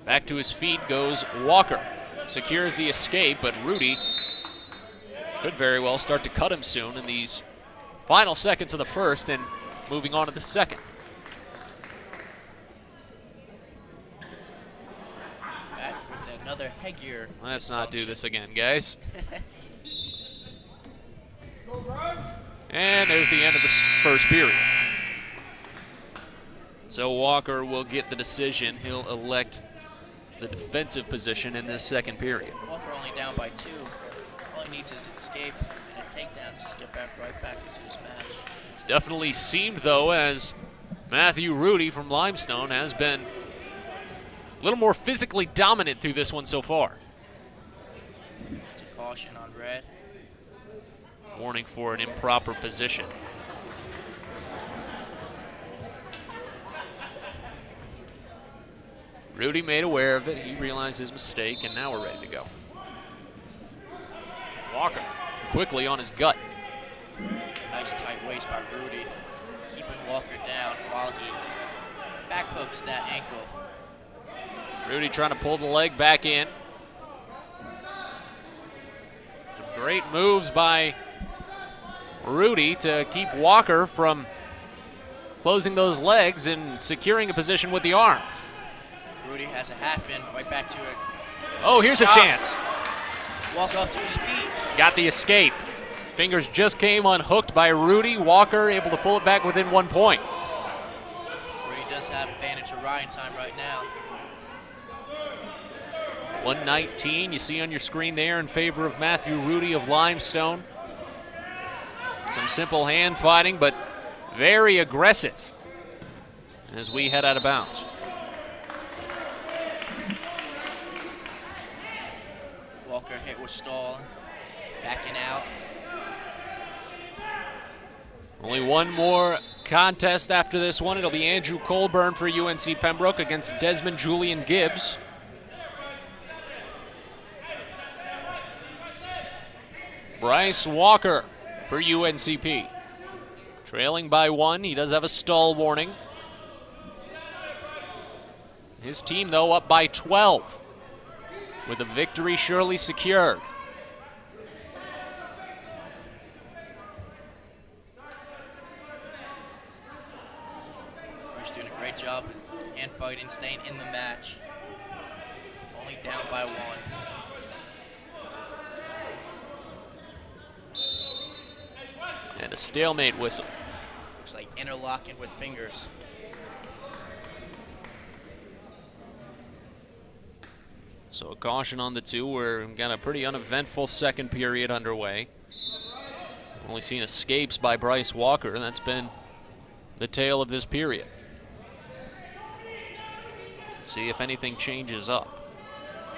Back to his feet goes Walker. Secures the escape, but Rudy could very well start to cut him soon in these final seconds of the first and moving on to the second. Back with another headgear. Let's not do this again, guys. And there's the end of the first period. So Walker will get the decision. He'll elect the defensive position in this second period. Walker only down by 2. All he needs is escape and a takedown to get right back into this match. It's definitely seemed, though, as Matthew Rudy from Limestone has been a little more physically dominant through this one so far. It's a caution on red. Warning for an improper position. Rudy made aware of it. He realized his mistake, and now we're ready to go. Walker quickly on his gut. Nice tight waist by Rudy, keeping Walker down while he back hooks that ankle. Rudy trying to pull the leg back in. Some great moves by Rudy to keep Walker from closing those legs and securing a position with the arm. Rudy has a half in, right back to it. Oh, here's Shot. a chance. Walker up to his feet. Got the escape. Fingers just came unhooked by Rudy. Walker able to pull it back within 1 point. Rudy does have advantage of riding time right now. 119 you see on your screen there in favor of Matthew Rudy of Limestone. Some simple hand fighting, but very aggressive as we head out of bounds. Walker hit with stall, backing out. Only one more contest after this one. It'll be Andrew Colburn for UNC Pembroke against Desmond Julian Gibbs. Bryce Walker for UNCP. Trailing by 1, he does have a stall warning. His team, though, up by 12, with a victory surely secured. Bryce doing a great job of hand fighting, staying in the match. Only down by 1. And a stalemate whistle. Looks like interlocking with fingers. So a caution on the two. We've got a pretty uneventful second period underway. Only seen escapes by Bryce Walker, and that's been the tale of this period. Let's see if anything changes up.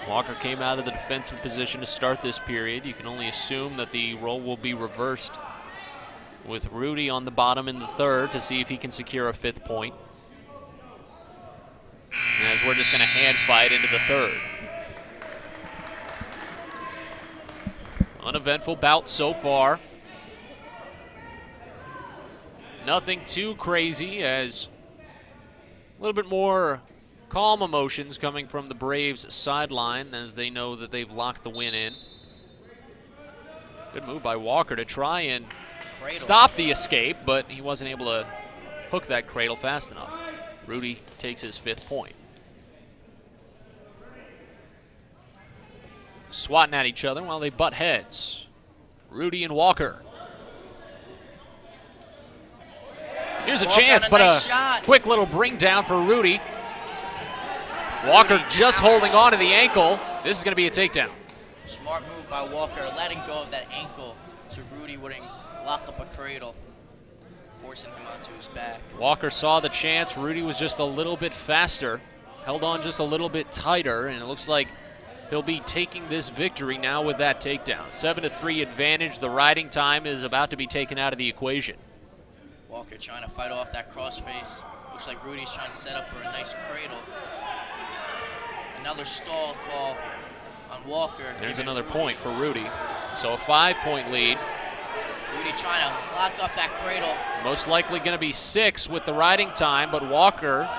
Walker came out of the defensive position to start this period. You can only assume that the role will be reversed with Rudy on the bottom in the third to see if he can secure a 5th point. As we're just going to hand fight into the third. Uneventful bout so far. Nothing too crazy, as a little bit more calm emotions coming from the Braves sideline as they know that they've locked the win in. Good move by Walker to try and stop the escape, but he wasn't able to hook that cradle fast enough. Rudy takes his 5th point. Swatting at each other while they butt heads. Rudy and Walker. Here's a chance, but a quick little bring down for Rudy. Walker just holding on to the ankle. This is going to be a takedown. Smart move by Walker, letting go of that ankle so Rudy wouldn't lock up a cradle, forcing him onto his back. Walker saw the chance. Rudy was just a little bit faster, held on just a little bit tighter, and it looks like he'll be taking this victory now with that takedown. 7-3 advantage. The riding time is about to be taken out of the equation. Walker trying to fight off that crossface. Looks like Rudy's trying to set up for a nice cradle. Another stall call on Walker. There's another point for Rudy. So a 5-point lead. Rudy trying to lock up that cradle. Most likely going to be 6 with the riding time, but Walker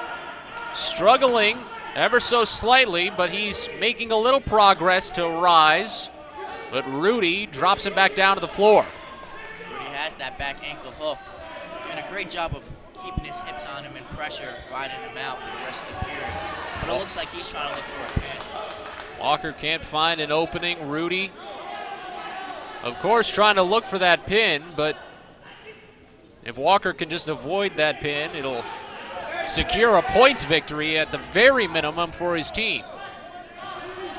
struggling ever so slightly, but he's making a little progress to rise. But Rudy drops him back down to the floor. Rudy has that back ankle hooked. Doing a great job of keeping his hips on him and pressure, riding him out for the rest of the period. But it looks like he's trying to look for a pin. Walker can't find an opening. Rudy, of course, trying to look for that pin, but if Walker can just avoid that pin, it'll secure a points victory at the very minimum for his team.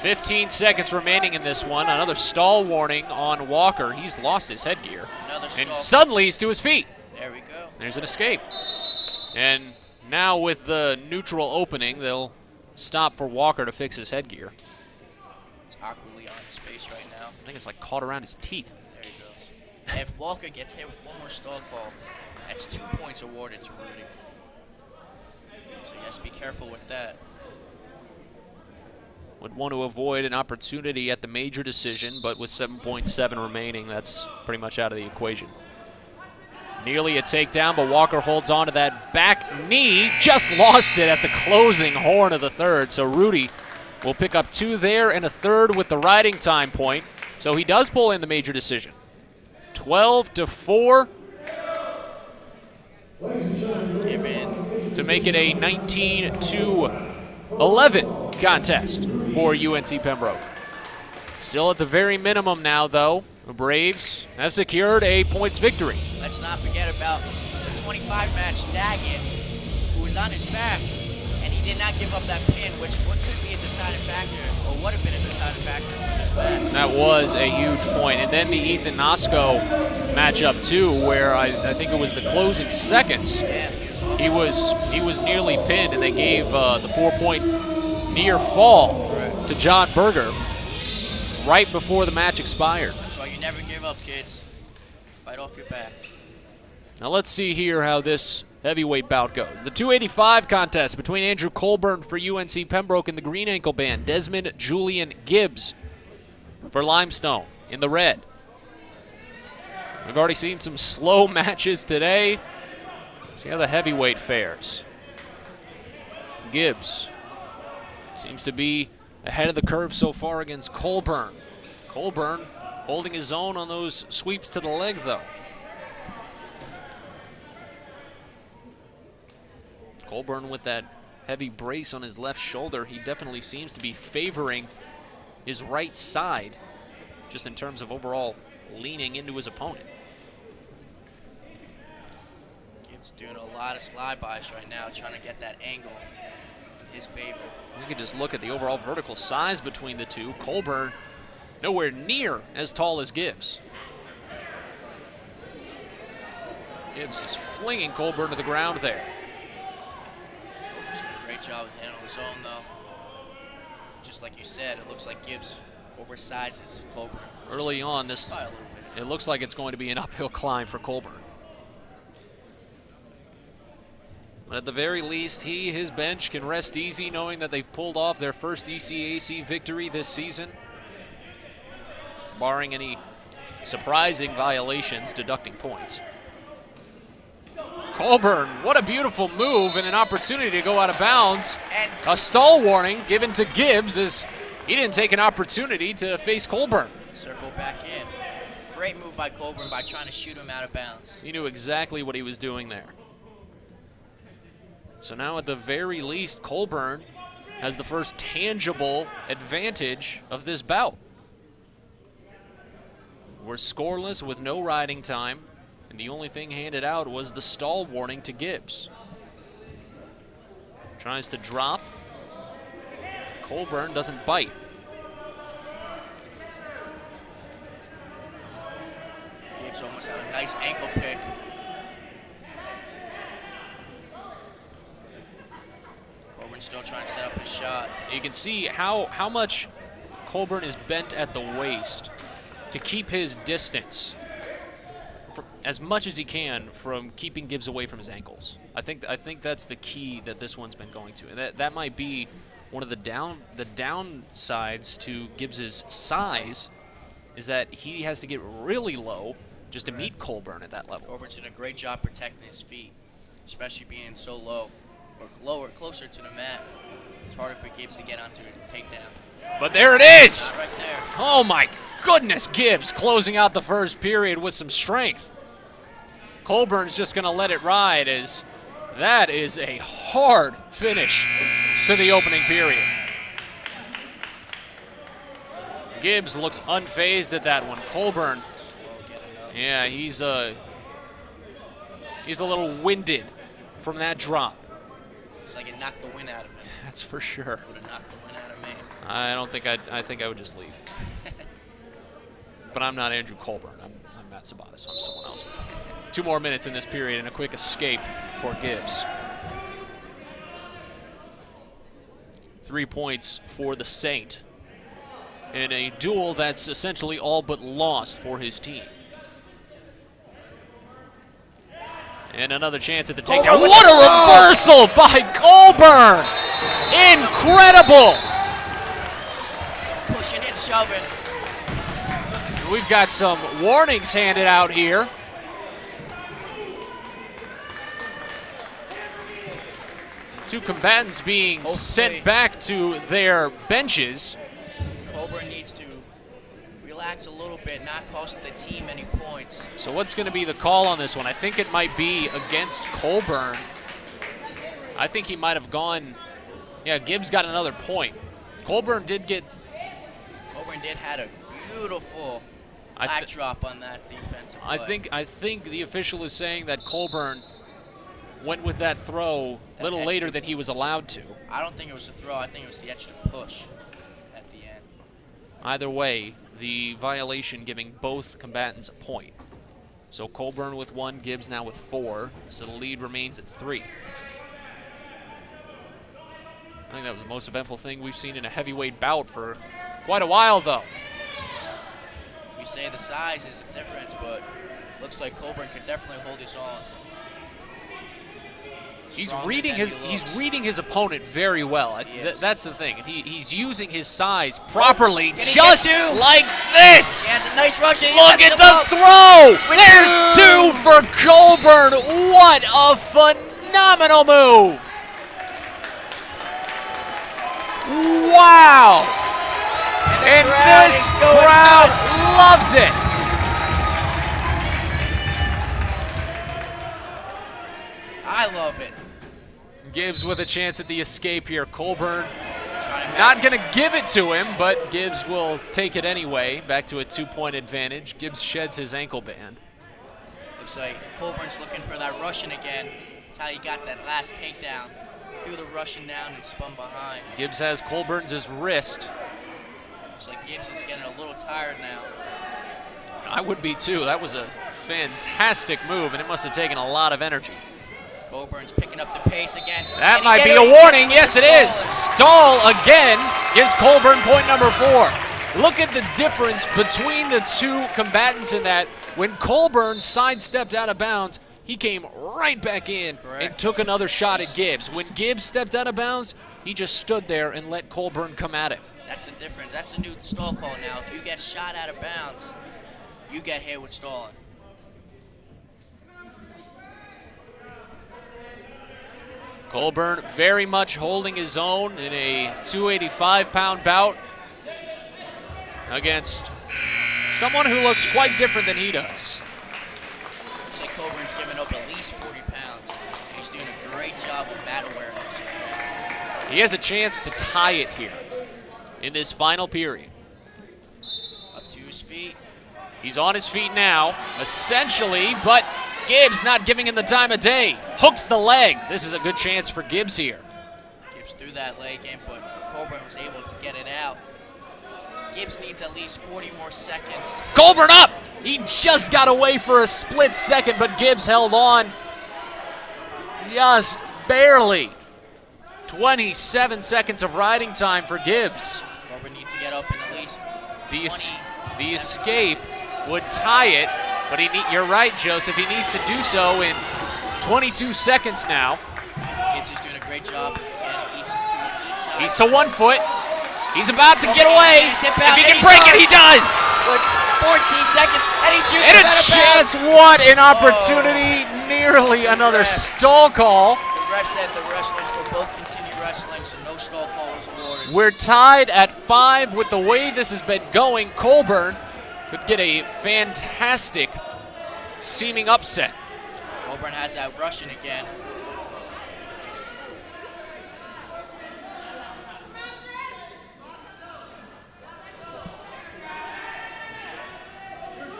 15 seconds remaining in this one. Another stall warning on Walker. He's lost his headgear. Another stall. And suddenly he's to his feet. There we go. There's an escape. And now with the neutral opening, they'll stop for Walker to fix his headgear. It's awkwardly on his face right now. I think it's like caught around his teeth. There he goes. If Walker gets hit with one more stall call, that's 2 points awarded to Rudy. So he has to be careful with that. Would want to avoid an opportunity at the major decision, but with 7.7 remaining, that's pretty much out of the equation. Nearly a takedown, but Walker holds on to that back knee. Just lost it at the closing horn of the third. So Rudy will pick up 2 there and a third with the riding time point. So he does pull in the major decision. 12-4 Give in. to make it a 19-11 contest for UNC Pembroke. Still at the very minimum now, though. The Braves have secured a points victory. Let's not forget about the 25 match Daggett, who was on his back, and he did not give up that pin, which what could be a deciding factor, or would have been a deciding factor for this match. That was a huge point. And then the Ethan Nosko matchup, too, where I think it was the closing seconds. Yeah, He was nearly pinned, and they gave the 4-point near fall to John Berger right before the match expired. That's why you never give up, kids. Fight off your backs. Now let's see here how this heavyweight bout goes. The 285 contest between Andrew Colburn for UNC Pembroke in the green ankle band, Desmond Julian Gibbs for Limestone in the red. We've already seen some slow matches today. See how the heavyweight fares. Gibbs seems to be ahead of the curve so far against Colburn. Colburn holding his own on those sweeps to the leg, though. Colburn with that heavy brace on his left shoulder, he definitely seems to be favoring his right side, just in terms of overall leaning into his opponent. Gibbs doing a lot of slide bys right now, trying to get that angle in his favor. You can just look at the overall vertical size between the two. Colburn nowhere near as tall as Gibbs. Gibbs just flinging Colburn to the ground there. He's doing a great job of hitting on his own, though. Just like you said, it looks like Gibbs oversizes Colburn. Early on, this By a little bit. it looks like it's going to be an uphill climb for Colburn. But at the very least, his bench can rest easy knowing that they've pulled off their first ECAC victory this season, barring any surprising violations, deducting points. Colburn, what a beautiful move and an opportunity to go out of bounds. And A stall warning given to Gibbs as he didn't take an opportunity to face Colburn. circle back in. Great move by Colburn by trying to shoot him out of bounds. He knew exactly what he was doing there. So now at the very least, Colburn has the first tangible advantage of this bout. We're scoreless with no riding time, and the only thing handed out was the stall warning to Gibbs. Tries to drop. Colburn doesn't bite. Gibbs almost had a nice ankle pick. Colburn's still trying to set up his shot. You can see how much Colburn is bent at the waist to keep his distance as much as he can from keeping Gibbs away from his ankles. I think that's the key that this one's been going to, and that might be one of the downsides to Gibbs's size, is that he has to get really low just to meet Colburn at that level. Colburn's doing a great job protecting his feet, especially being so low or lower, closer to the mat. It's harder for Gibbs to get onto a takedown. But there it is! Right there. Oh my goodness, Gibbs closing out the first period with some strength. Colburn's just going to let it ride, as that is a hard finish to the opening period. Gibbs looks unfazed at that one. Colburn, Slow getting up. yeah, he's a little winded from that drop. It's like it knocked the wind out of him. That's for sure. Would have knocked the wind out of me. I think I would just leave. But I'm not Andrew Colburn. I'm Matt Sabatis. I'm someone else. 2 more minutes in this period and a quick escape for Gibbs. 3 points for the Saint in a duel that's essentially all but lost for his team. And another chance at the takedown. Colburn with What the a reversal by Colburn! Incredible! Some pushing and shoving. We've got some warnings handed out here. Two combatants being sent back to their benches. Colburn needs to relax relax a little bit, not cost the team any points. So what's going to be the call on this one? I think it might be against Colburn. I think he might have gone, yeah, Gibbs got another point. Colburn did had a beautiful backdrop on that defensive play. I think the official is saying that Colburn went with that throw a little later than he was allowed to. I don't think it was a throw. I think it was the extra push at the end. Either way, the violation giving both combatants a point. So Colburn with 1, Gibbs now with 4, so the lead remains at 3. I think that was the most eventful thing we've seen in a heavyweight bout for quite a while, though. You say the size is a difference, but looks like Colburn could definitely hold his own. He's reading his opponent very well. That's the thing. He's using his size properly, just like this. He has a nice rush. Look at the throw. There's 2 for Colburn. What a phenomenal move. Wow. And this crowd loves it. I love it. Gibbs with a chance at the escape here. Colburn not going to give it to him, but Gibbs will take it anyway. Back to a 2-point advantage. Gibbs sheds his ankle band. Looks like Colburn's looking for that Russian again. That's how he got that last takedown. Threw the Russian down and spun behind. Gibbs has Colburn's wrist. Looks like Gibbs is getting a little tired now. I would be too. That was a fantastic move, and it must have taken a lot of energy. Colburn's picking up the pace again. That might be a warning. Yes, it is. Stall again gives Colburn point number 4. Look at the difference between the 2 combatants in that. When Colburn sidestepped out of bounds, he came right back in and took another shot at Gibbs. When Gibbs stepped out of bounds, he just stood there and let Colburn come at him. That's the difference. That's the new stall call now. If you get shot out of bounds, you get hit with stalling. Colburn very much holding his own in a 285-pound bout against someone who looks quite different than he does. Looks like Colburn's giving up at least 40 pounds, and he's doing a great job of mat awareness right now. He has a chance to tie it here in this final period. Up to his feet. He's on his feet now, essentially, but Gibbs not giving him the time of day. Hooks the leg. This is a good chance for Gibbs here. Gibbs threw that leg in, but Colburn was able to get it out. Gibbs needs at least 40 more seconds. Colburn up! He just got away for a split second, but Gibbs held on just barely. 27 seconds of riding time for Gibbs. Colburn needs to get up in at least the escape would tie it, but you're right, Joseph. He needs to do so in 22 seconds now. Gibbs is doing a great job of getting each side. He's to 1 foot. He's about to get away. If he can break it, he does. With 14 seconds, and he shoots and a chance. What an opportunity. Nearly another stall call. The ref said the wrestlers will both continue wrestling, so no stall call was awarded. We're tied at 5 with the way this has been going. Colburn could get a fantastic seeming upset. Colburn has that Russian again.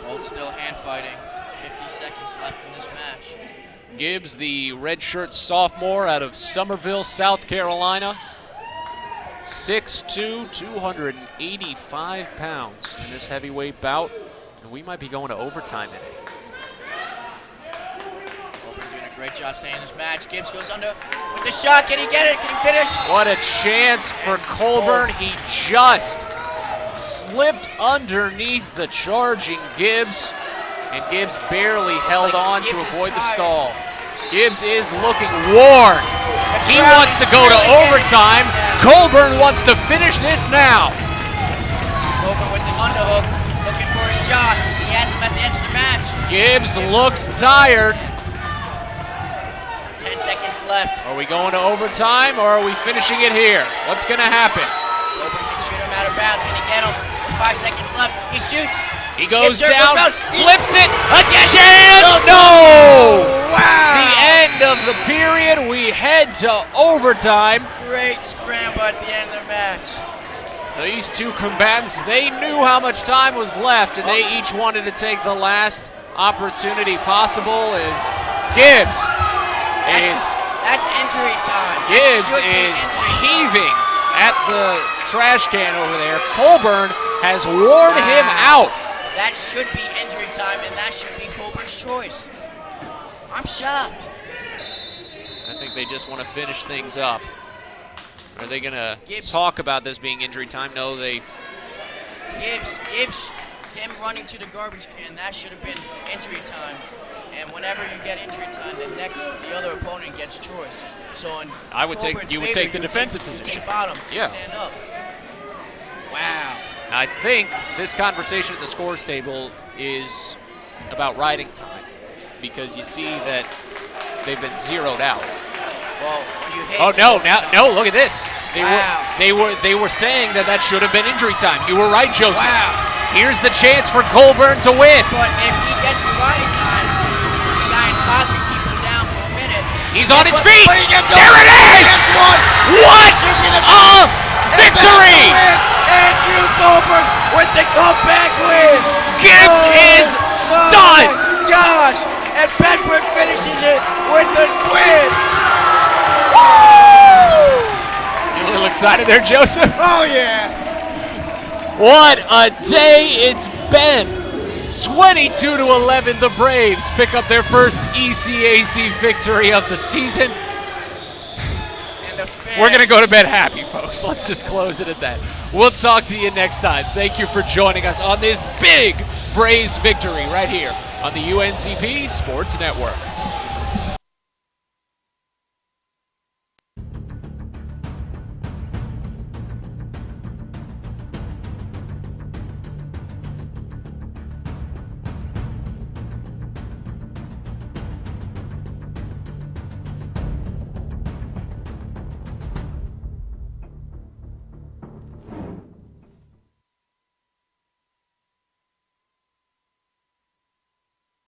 Both still hand fighting. 50 seconds left in this match. Gibbs, the redshirt sophomore out of Somerville, South Carolina. 6'2", 285 pounds in this heavyweight bout. And we might be going to overtime in it. Colburn doing a great job staying in this match. Gibbs goes under with the shot. Can he get it? Can he finish? What a chance for Colburn. He just slipped underneath the charging Gibbs, and Gibbs barely held on to avoid the stall. Gibbs is looking worn. He wants to go to overtime. Colburn wants to finish this now. Colburn with the underhook, looking for a shot. He has him at the end of the match. Gibbs looks tired. 10 seconds left. Are we going to overtime, or are we finishing it here? What's going to happen? Colburn can shoot him out of bounds. Can he get him? 5 seconds left. He shoots. He goes Gibbs down, around. flips it, a Again. chance, no! Wow! The end of the period, we head to overtime. Great scramble at the end of the match. These two combatants, they knew how much time was left, and they each wanted to take the last opportunity possible as Gibbs That's injury time. Gibbs That should be is injury time. heaving at the trash can over there. Colburn has worn him out. That should be injury time, and that should be Colburn's choice. I'm shocked. I think they just want to finish things up. Are they going to Gibbs. talk about this being injury time? No, they... Gibbs, him running to the garbage can, that should have been injury time. And whenever you get injury time, the other opponent gets choice. So in I would Colburn's you would favor, take the you defensive you position. Take bottom to Yeah. stand up. Wow. I think this conversation at the scores table is about riding time because you see that they've been zeroed out. Well, when you hit Oh no! Look at this. Wow. They were saying that should have been injury time. You were right, Joseph. Wow. Here's the chance for Colburn to win. But if he gets the riding time, the guy in top can keep him down for a minute. He's on his feet. But he gets There over. it He is! gets one. What Should be the a finish. And victory! that's the win. Andrew Colburn with the comeback win. Gibbs is stunned. My gosh! And Bedford finishes it with the win. Woo! You a little excited there, Joseph? Oh yeah! What a day it's been. 22-11, the Braves pick up their first ECAC victory of the season. And the fans, We're going to go to bed happy, folks. Let's just close it at that. We'll talk to you next time. Thank you for joining us on this big Braves victory right here on the UNCP Sports Network.